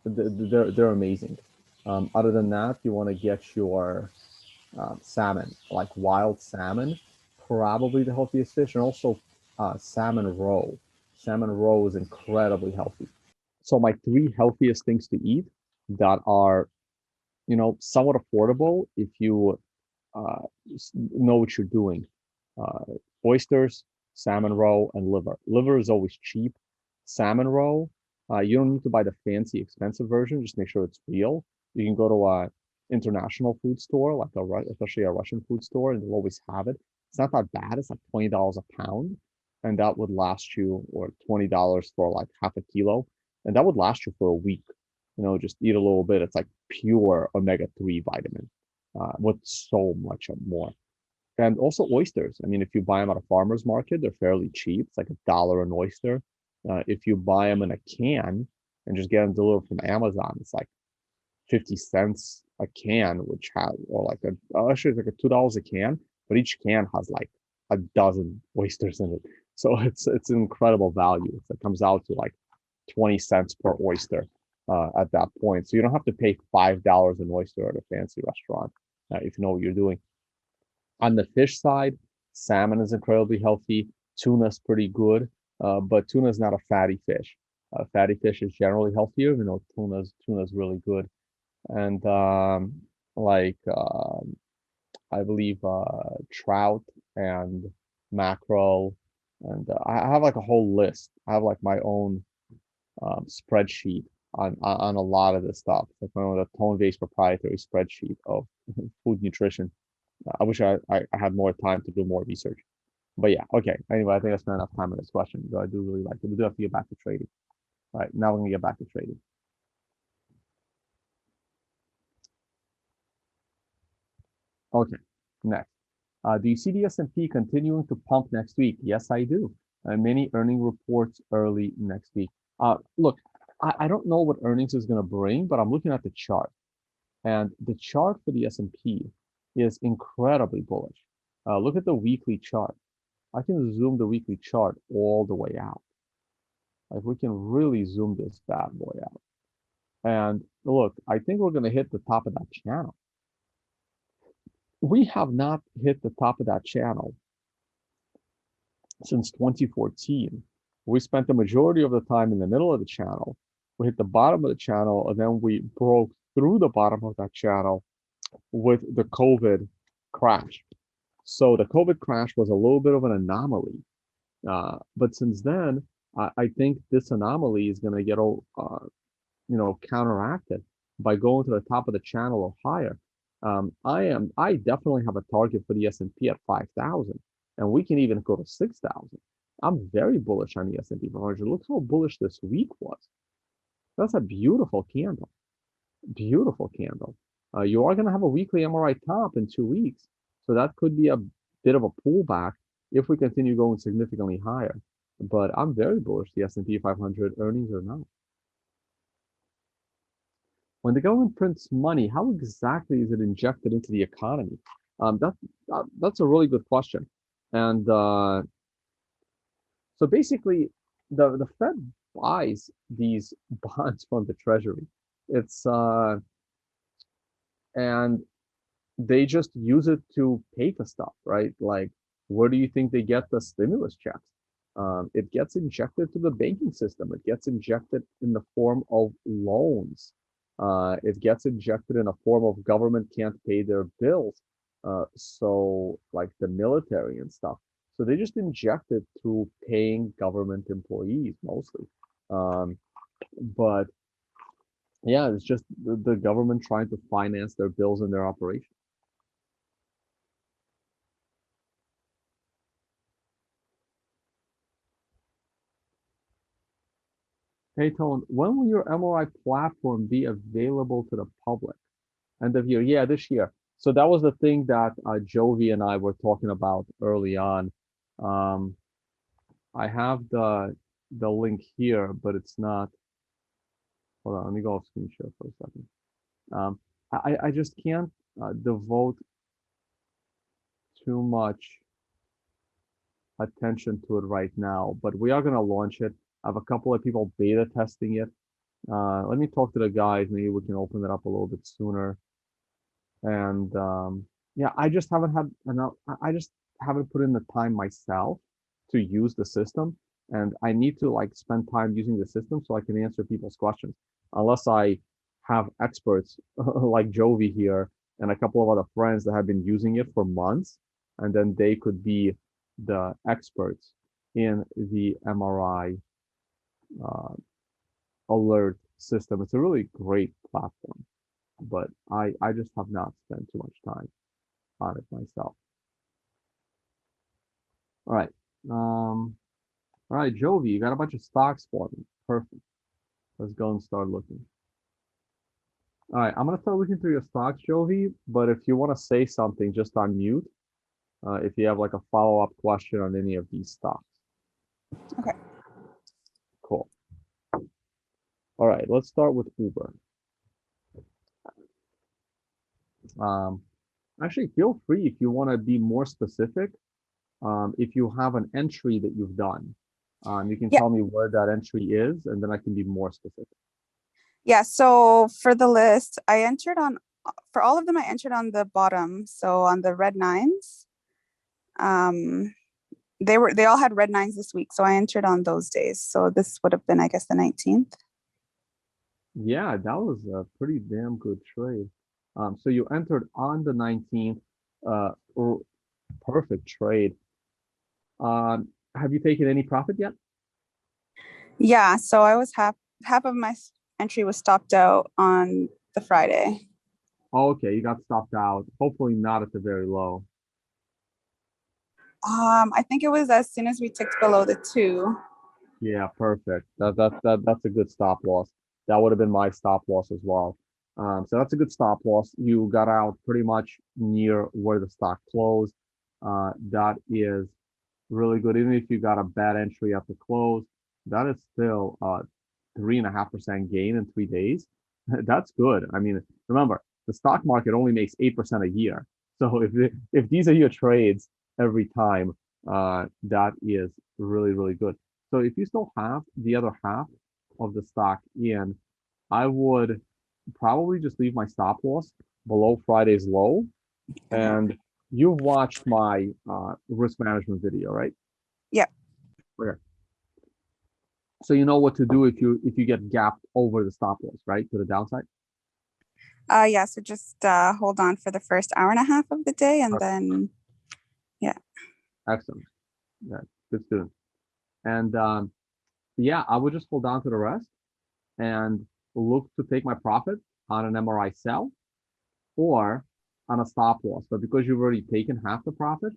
they're amazing. Other than that, you want to get your salmon, like wild salmon, probably the healthiest fish, and also salmon roe. Salmon roe is incredibly healthy. So my three healthiest things to eat that are, somewhat affordable if you uh, know what you're doing. Uh, Oysters, salmon roe, and liver. Liver is always cheap. Salmon roe, you don't need to buy the fancy, expensive version. Just make sure it's real. You can go to a international food store, like especially a Russian food store, and they'll always have it. It's not that bad. It's like $20 a pound, and that would last you, or $20 for like half a kilo, and that would last you for a week. Just eat a little bit. It's like pure omega-3 vitamin, with so much more. And also oysters. I mean, if you buy them at a farmer's market, they're fairly cheap. It's like $1 an oyster. If you buy them in a can and just get them delivered from Amazon, it's like 50 cents a can, which has, or like actually it's like a $2 a can, but each can has like a dozen oysters in it. So it's an incredible value. It comes out to like 20 cents per oyster at that point. So you don't have to pay $5 an oyster at a fancy restaurant if you know what you're doing. On the fish side, salmon is incredibly healthy. Tuna is pretty good, but tuna is not a fatty fish. Fatty fish is generally healthier, tuna's really good. And like I believe trout and mackerel, and I have like a whole list. I have like my own spreadsheet on a lot of this stuff. Like my own Vays proprietary spreadsheet of food nutrition. I wish I had more time to do more research. But yeah, okay. Anyway, I think I spent enough time on this question. Though I do really like it. We do have to get back to trading. All right, now we're gonna get back to trading. Okay, next. Do you see the S&P continuing to pump next week? Yes, I do. Many earning reports early next week. Look, I don't know what earnings is going to bring, but I'm looking at the chart. And the chart for the S&P is incredibly bullish. Look at the weekly chart. I can zoom the weekly chart all the way out. Like we can really zoom this bad boy out. And look, I think we're going to hit the top of that channel. We have not hit the top of that channel since 2014. We spent the majority of the time in the middle of the channel. We hit the bottom of the channel, and then we broke through the bottom of that channel with the COVID crash. So the COVID crash was a little bit of an anomaly. But since then, I think this anomaly is going to get counteracted by going to the top of the channel or higher. I definitely have a target for the S&P at 5,000, and we can even go to 6,000. I'm very bullish on the S&P 500. Look how bullish this week was. That's a beautiful candle. Beautiful candle. You are going to have a weekly MRI top in 2 weeks, so that could be a bit of a pullback if we continue going significantly higher. But I'm very bullish the S&P 500 earnings are not. When the government prints money, how exactly is it injected into the economy? That's a really good question. And so basically, the Fed buys these bonds from the Treasury. It's and they just use it to pay for stuff, right? Like, where do you think they get the stimulus checks? It gets injected to the banking system. It gets injected in the form of loans. It gets injected in a form of government can't pay their bills. So like the military and stuff. So they just inject it through paying government employees mostly. Um, but yeah, it's just the government trying to finance their bills and their operation. Hey, Tone, when will your MRI platform be available to the public? End of year. Yeah, this year. So that was the thing that Jovi and I were talking about early on. Um, I have the link here, but it's not. Hold on, let me go off screen share for a second. I just can't devote too much attention to it right now, but we are gonna launch it. I have a couple of people beta testing it. Let me talk to the guys. Maybe we can open it up a little bit sooner. And yeah, I just haven't had enough. I just haven't put in the time myself to use the system, and I need to like spend time using the system so I can answer people's questions. Unless I have experts like Jovi here and a couple of other friends that have been using it for months, and then they could be the experts in the MRI uh, alert system. It's a really great platform, but I just have not spent too much time on it myself. All right. All right, Jovi, you got a bunch of stocks for me. Perfect. Let's go and start looking. All right, I'm gonna start looking through your stocks, Jovi, but if you want to say something, just unmute. If you have like a follow-up question on any of these stocks. Okay. Cool. All right, let's start with Uber. Actually, feel free if you want to be more specific. If you have an entry that you've done, you can Yeah. tell me where that entry is, and then I can be more specific. Yeah. So for the list, I entered on, for all of them, I entered on the bottom. So on the red nines, they all had red nines this week. So I entered on those days. So this would have been, I guess, the 19th. Yeah, that was a pretty damn good trade. So you entered on the 19th, perfect trade. Have you taken any profit yet? Yeah. So I was half of my entry was stopped out on the Friday. Oh, okay, you got stopped out. Hopefully not at the very low. I think it was as soon as we ticked below the 2. Yeah, perfect. That's a good stop loss. That would have been my stop loss as well. So that's a good stop loss. You got out pretty much near where the stock closed. That is really good. Even if you got a bad entry at the close, that is still 3.5% gain in 3 days. That's good. I mean, remember, the stock market only makes 8% a year. So if these are your trades every time, that is really, really good. So if you still have the other half of the stock in, I would probably just leave my stop loss below Friday's low. And you watched my risk management video, right? Yep. Okay. So you know what to do if you get gapped over the stop loss, right? To the downside. Yeah. So just hold on for the first hour and a half of the day, and then, yeah. Excellent. Yeah, good student. And yeah, I would just hold on to the rest and look to take my profit on an MRI sell or on a stop loss. But because you've already taken half the profit,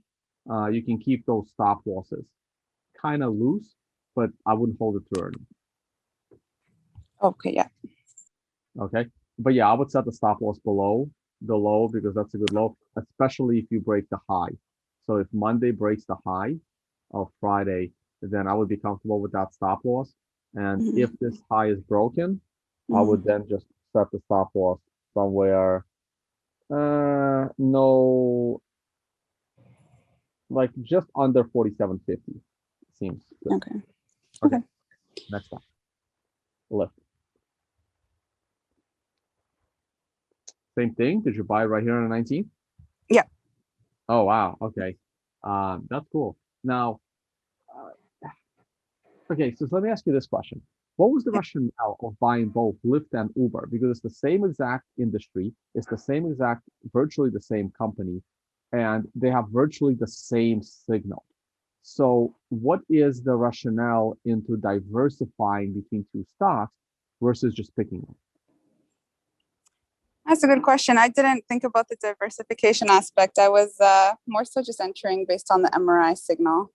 you can keep those stop losses kind of loose, but I wouldn't hold it to earning. Okay. Yeah. Okay. But yeah, I would set the stop loss below the low because that's a good low, especially if you break the high. So if Monday breaks the high of Friday, then I would be comfortable with that stop loss. And if this high is broken, I would then just set the stop loss somewhere. No, like just under 47.50 seems good. Okay. Okay. Next stop. Lift. Same thing. Did you buy right here on the 19th? Yeah. Oh, wow. Okay. That's cool. Now, okay, so let me ask you this question. What was the rationale of buying both Lyft and Uber? Because it's the same exact industry, it's the same exact, virtually the same company. and they have virtually the same signal. So what is the rationale into diversifying between two stocks versus just picking one? That's a good question. I didn't think about the diversification aspect. I was more so just entering based on the MRI signal.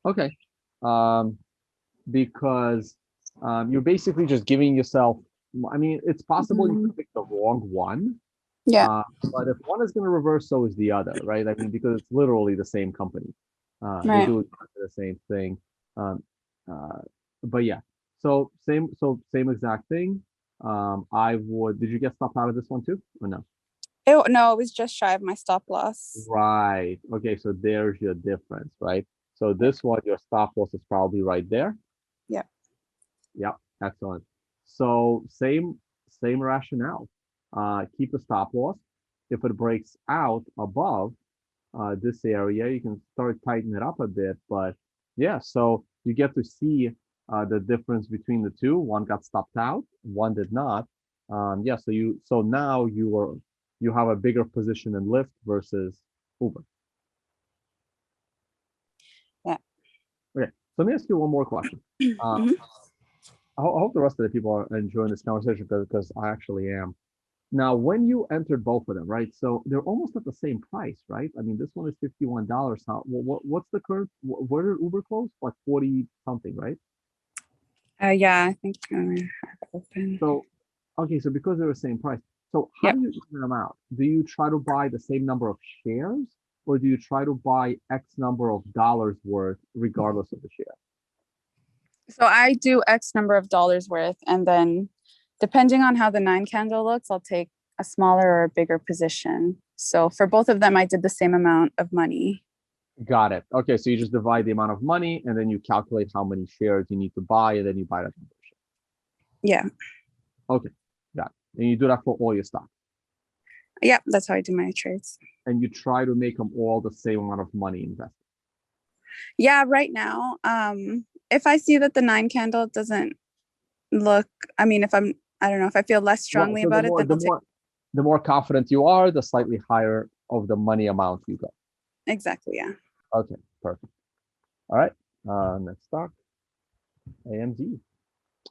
Okay. Because you're basically just giving yourself, I mean, it's possible you could pick the wrong one. Yeah. But if one is going to reverse, so is the other, right? I mean, because it's literally the same company. They Right. do exactly the same thing. But yeah, so same exact thing. Did you get stopped out of this one too, or no? No, it was just shy of my stop loss. Right. Okay, so there's your difference, right? So this one, your stop loss is probably right there. Yep. Yep. Excellent. So same rationale. Keep the stop loss. If it breaks out above this area, you can start tightening it up a bit. But yeah, so you get to see the difference between the two. One got stopped out, one did not. Yeah, so now you have a bigger position in Lyft versus Uber. Yeah. Okay, so let me ask you one more question. I hope the rest of the people are enjoying this conversation because I actually am. Now, when you entered both of them, right? So they're almost at the same price, right? I mean, this one is $51. What's the current? Where did Uber close? Like 40 something, right? Yeah, I think I have it open. So, okay, so because they're the same price, so how do you even them out? Do you try to buy the same number of shares, or do you try to buy X number of dollars worth regardless of the share? So I do X number of dollars worth, and then depending on how the 9 candle looks, I'll take a smaller or a bigger position. So for both of them, I did the same amount of money. Got it. Okay, so you just divide the amount of money, and then you calculate how many shares you need to buy, and then you buy that number of shares. Yeah. Okay, got it. And you do that for all your stocks. Yeah, that's how I do my trades. And you try to make them all the same amount of money invested. Yeah, right now, if I see that the 9 candle doesn't look, I mean, I don't know, if I feel less strongly about it, then the more confident you are, the slightly higher of the money amount you go. Exactly, yeah. Okay, perfect. All right, next stock, AMD.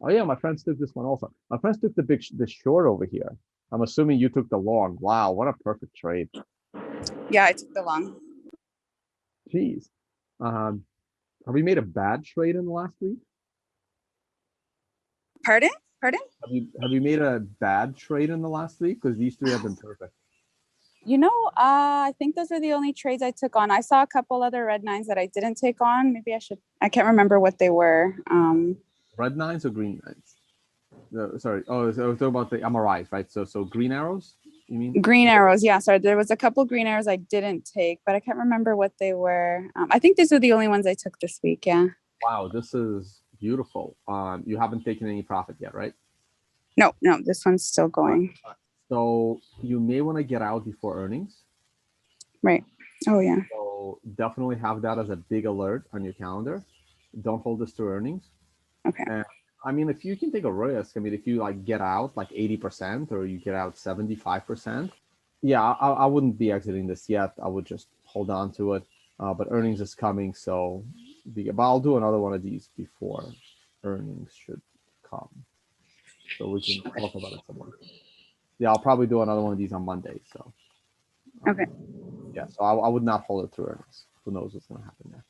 Oh yeah, my friends took this one also. My friends took the short over here. I'm assuming you took the long. Wow, what a perfect trade. Yeah, I took the long. Jeez. Have we made a bad trade in the last week? Pardon? Have you made a bad trade in the last week? Because these three have been perfect. You know, I think those are the only trades I took on. I saw a couple other red 9s that I didn't take on. Maybe I can't remember what they were. Red 9s or green 9s? No, sorry. Oh, so I was talking about the MRIs, right? So green arrows, you mean? Green arrows, yeah. Sorry, there was a couple green arrows I didn't take, but I can't remember what they were. I think these are the only ones I took this week, yeah. Wow, this is beautiful. You haven't taken any profit yet, right? No, this one's still going. So you may want to get out before earnings. Right. Oh, yeah. So definitely have that as a big alert on your calendar. Don't hold this to earnings. Okay. And I mean, if you can take a risk, I mean, if you like get out like 80% or you get out 75%, yeah, I wouldn't be exiting this yet. I would just hold on to it. But earnings is coming, so but I'll do another one of these before earnings should come. So we can talk about it some more. Yeah, I'll probably do another one of these on Monday. So Okay. yeah, so I would not hold it through earnings. Who knows what's going to happen there?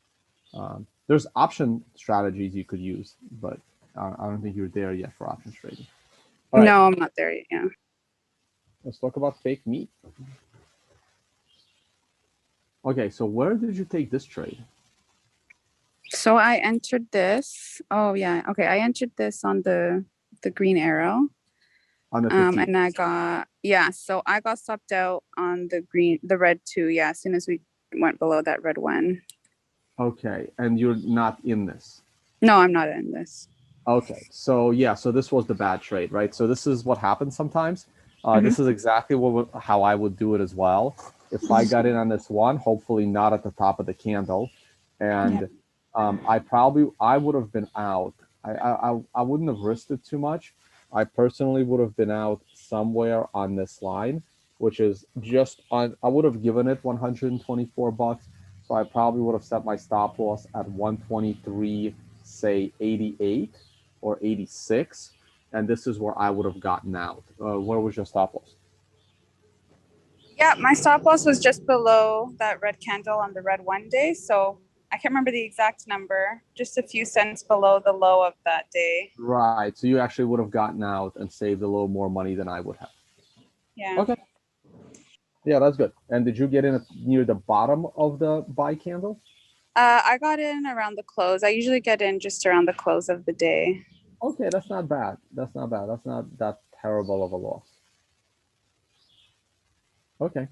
There's option strategies you could use, but I don't think you're there yet for options trading. Right. No, I'm not there yet. Yeah. Let's talk about fake meat. Okay, so where did you take this trade? So I entered this. Oh yeah. Okay, I entered this on the green arrow. On the 15th. And so I got stopped out on the red 2. Yeah, as soon as we went below that red 1. Okay, and you're not in this. No, I'm not in this. Okay, so yeah, so this was the bad trade, right? So this is what happens sometimes. This is exactly how I would do it as well. If I got in on this one, hopefully not at the top of the candle, and I would have been out. I wouldn't have risked it too much. I personally would have been out somewhere on this line, which is just on, I would have given it 124 bucks. So I probably would have set my stop loss at 123, say 88 or 86. And this is where I would have gotten out. Where was your stop loss? Yeah, my stop loss was just below that red candle on the red 1 day. So I can't remember the exact number, just a few cents below the low of that day. Right. So you actually would have gotten out and saved a little more money than I would have. Yeah. Okay. Yeah, that's good. And did you get in near the bottom of the buy candle? I got in around the close. I usually get in just around the close of the day. Okay, that's not bad. That's not bad. That's not that terrible of a loss. Okay.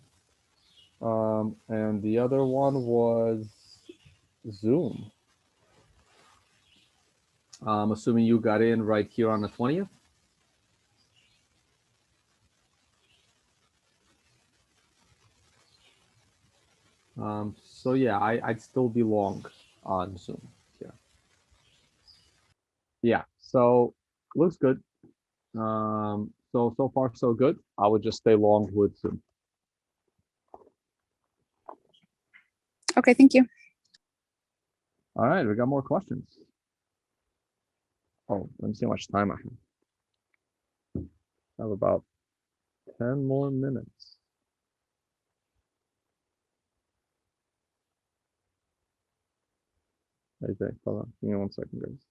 And the other one was Zoom. I'm assuming you got in right here on the 20th. So yeah, I'd still be long on Zoom here. Yeah, so looks good. So far so good. I would just stay long with Zoom. Okay, thank you. All right, we got more questions. Oh, let me see how much time I have. I have about 10 more minutes. Right there. Hold on. Give me 1 second, guys.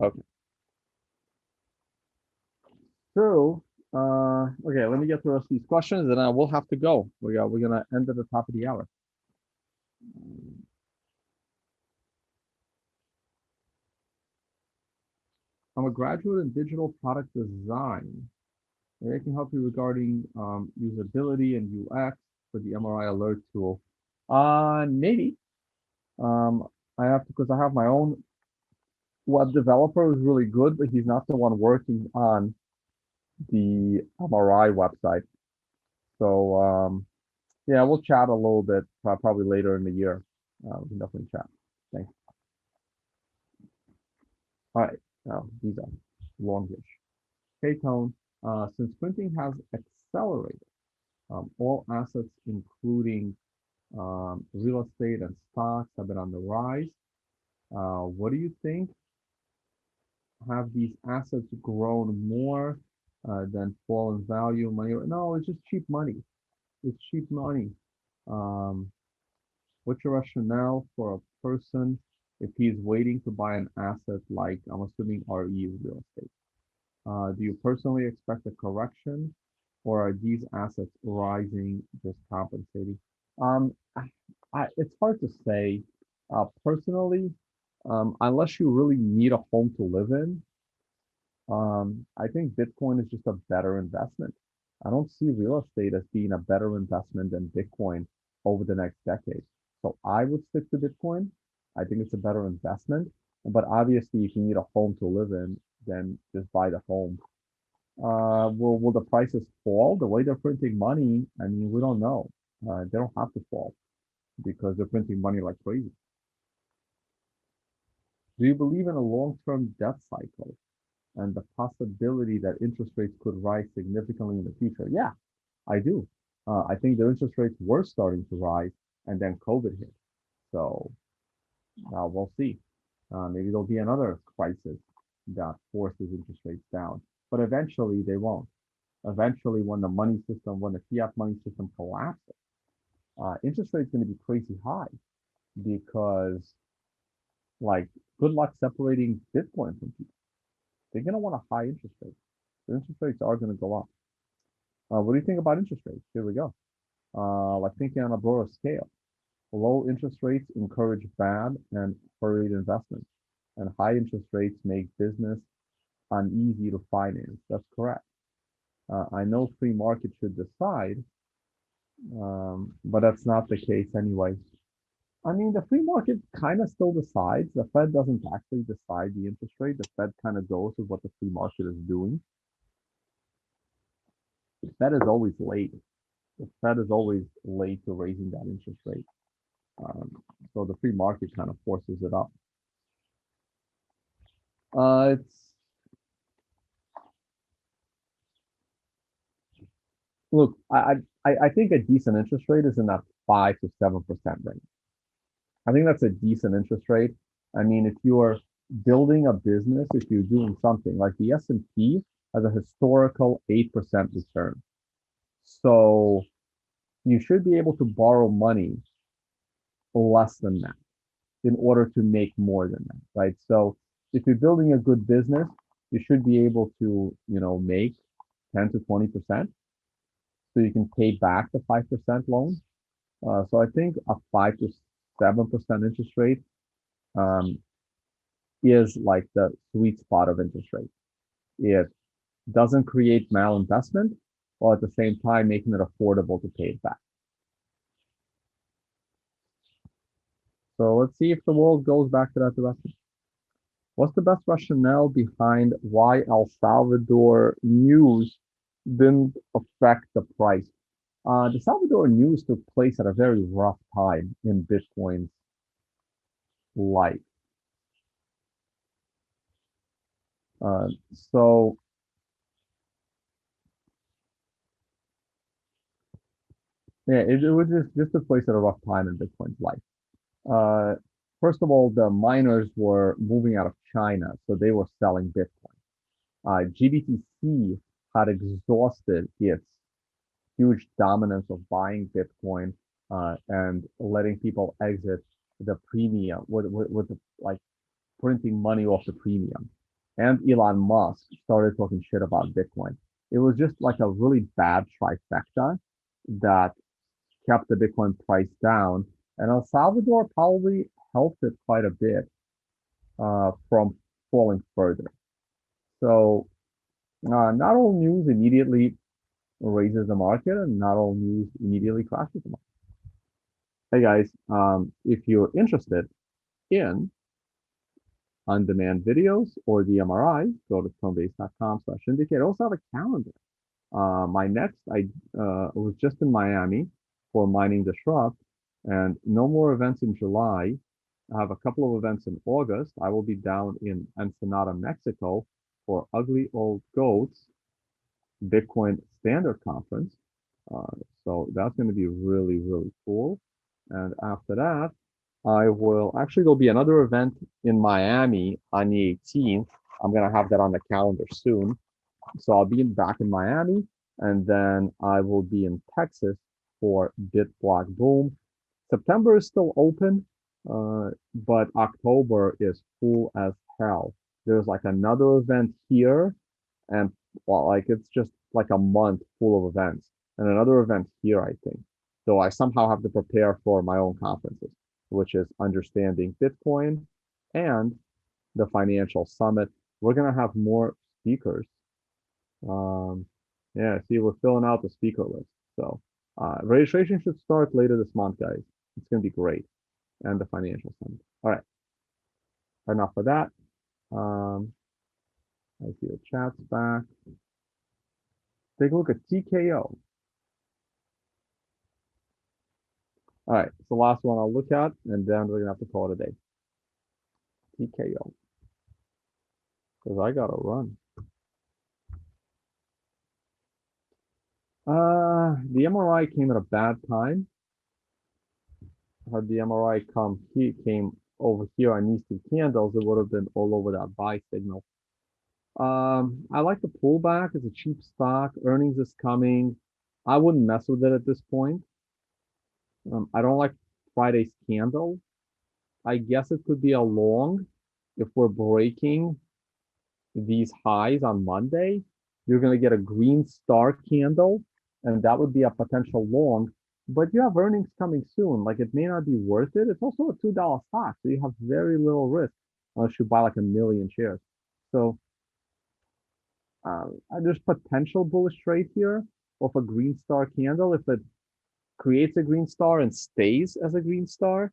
Okay. So, okay, let me get through the rest of these questions, and I will have to go. We're gonna end at the top of the hour. I'm a graduate in digital product design. Maybe I can help you regarding usability and UX for the MRI alert tool. Maybe. I have, because I have my own web developer who's really good, but he's not the one working on the MRI website. So yeah, we'll chat a little bit probably later in the year. We can definitely chat. Thanks. All right, now these are longish. K-tone, since printing has accelerated, all assets, including real estate and stocks, have been on the rise. What do you think? Have these assets grown more than fall in value? Money? No, it's just cheap money. It's cheap money. What's your rationale for a person if he's waiting to buy an asset like, I'm assuming RE is real estate? Do you personally expect a correction, or are these assets rising just compensating? Um, it's hard to say. Personally, unless you really need a home to live in, I think Bitcoin is just a better investment. I don't see real estate as being a better investment than Bitcoin over the next decade. So I would stick to Bitcoin. I think it's a better investment. But obviously, if you need a home to live in, then just buy the home. Will the prices fall? The way they're printing money, I mean, we don't know. They don't have to fall because they're printing money like crazy. Do you believe in a long-term debt cycle and the possibility that interest rates could rise significantly in the future? Yeah, I do. I think the interest rates were starting to rise, and then COVID hit. So we'll see. Maybe there'll be another crisis that forces interest rates down, but eventually they won't. Eventually, when the money system, when the fiat money system collapses, interest rates going to be crazy high because, like, good luck separating Bitcoin from people. They're going to want a high interest rate. The interest rates are going to go up. What do you think about interest rates? Here we go. Like thinking on a broader scale. Low interest rates encourage bad and hurried investments, and high interest rates make business uneasy to finance. That's correct. I know free market should decide, but that's not the case anyway. I mean, the free market kind of still decides. The Fed doesn't actually decide the interest rate. The Fed kind of goes with what the free market is doing. The Fed is always late. The Fed is always late to raising that interest rate. So the free market kind of forces it up. It's Look, I think a decent interest rate is in that 5 to 7% range. I think that's a decent interest rate. I mean, if you're building a business, if you're doing something like the S&P has a historical 8% return. So you should be able to borrow money less than that in order to make more than that, right? So if you're building a good business, you should be able to, make 10 to 20%. So you can pay back the 5% loan. So I think a 5 to 7% interest rate um, is like the sweet spot of interest rate. It doesn't create malinvestment, while at the same time making it affordable to pay it back. So let's see if the world goes back to that direction. What's the best rationale behind why El Salvador news didn't affect the price? The Salvador news took place at a very rough time in Bitcoin's life. So yeah, it was just a place at a rough time in Bitcoin's life. First of all, the miners were moving out of China, so they were selling Bitcoin. GBTC had exhausted its huge dominance of buying Bitcoin and letting people exit the premium with like printing money off the premium. And Elon Musk started talking shit about Bitcoin. It was just like a really bad trifecta that kept the Bitcoin price down. And El Salvador probably helped it quite a bit from falling further. So not all news immediately raises the market, and not all news immediately crashes the market. Hey guys, if you're interested in on-demand videos or the MRI, go to coinbase.com/indicate. I also have a calendar. My next, I was just in Miami for Mining Disrupt, and no more events in July. I have a couple of events in August. I will be down in Ensenada, Mexico for Ugly Old Goats Bitcoin Standard Conference. So that's going to be really, really cool. And after that, I will actually, there'll be another event in Miami on the 18th. I'm going to have that on the calendar soon. So I'll be back in Miami, and then I will be in Texas for BitBlock Boom. September is still open, but October is full as hell. There's like another event here, and well, like it's just like a month full of events, and another event here, I think. So I somehow have to prepare for my own conferences, which is Understanding Bitcoin and the Financial Summit. We're gonna have more speakers. Yeah, see, we're filling out the speaker list. So registration should start later this month, guys. It's gonna be great. And the Financial Summit. All right. Enough of that. I see the chat's back. Take a look at TKO. All right, it's the last one I'll look at, and then we're gonna have to call it a day. TKO. Because I gotta run. The MRI came at a bad time. Had the MRI came over here on these two candles, it would have been all over that buy signal. I like the pullback. It's a cheap stock. Earnings is coming. I wouldn't mess with it at this point. I don't like Friday's candle. I guess it could be a long if we're breaking these highs on Monday. You're going to get a green star candle, and that would be a potential long. But you have earnings coming soon. Like, it may not be worth it. It's also a $2 stock, so you have very little risk unless you buy like 1 million shares. So there's potential bullish trade here of a green star candle if it creates a green star and stays as a green star.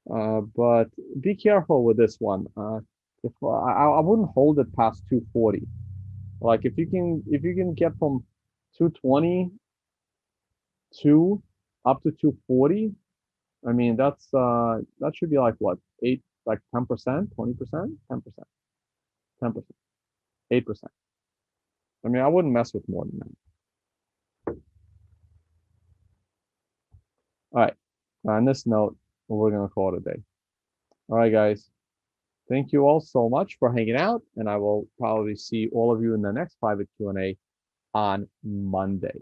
But be careful with this one. If I wouldn't hold it past 240. Like if you can get from 222 up to 240, I mean that should be like what, 8, like 10%, 20%, 10%, 10%, 8%. I mean, I wouldn't mess with more than that. All right. On this note, we're going to call it a day. All right, guys. Thank you all so much for hanging out, and I will probably see all of you in the next private Q&A on Monday.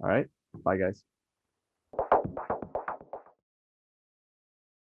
All right. Bye, guys.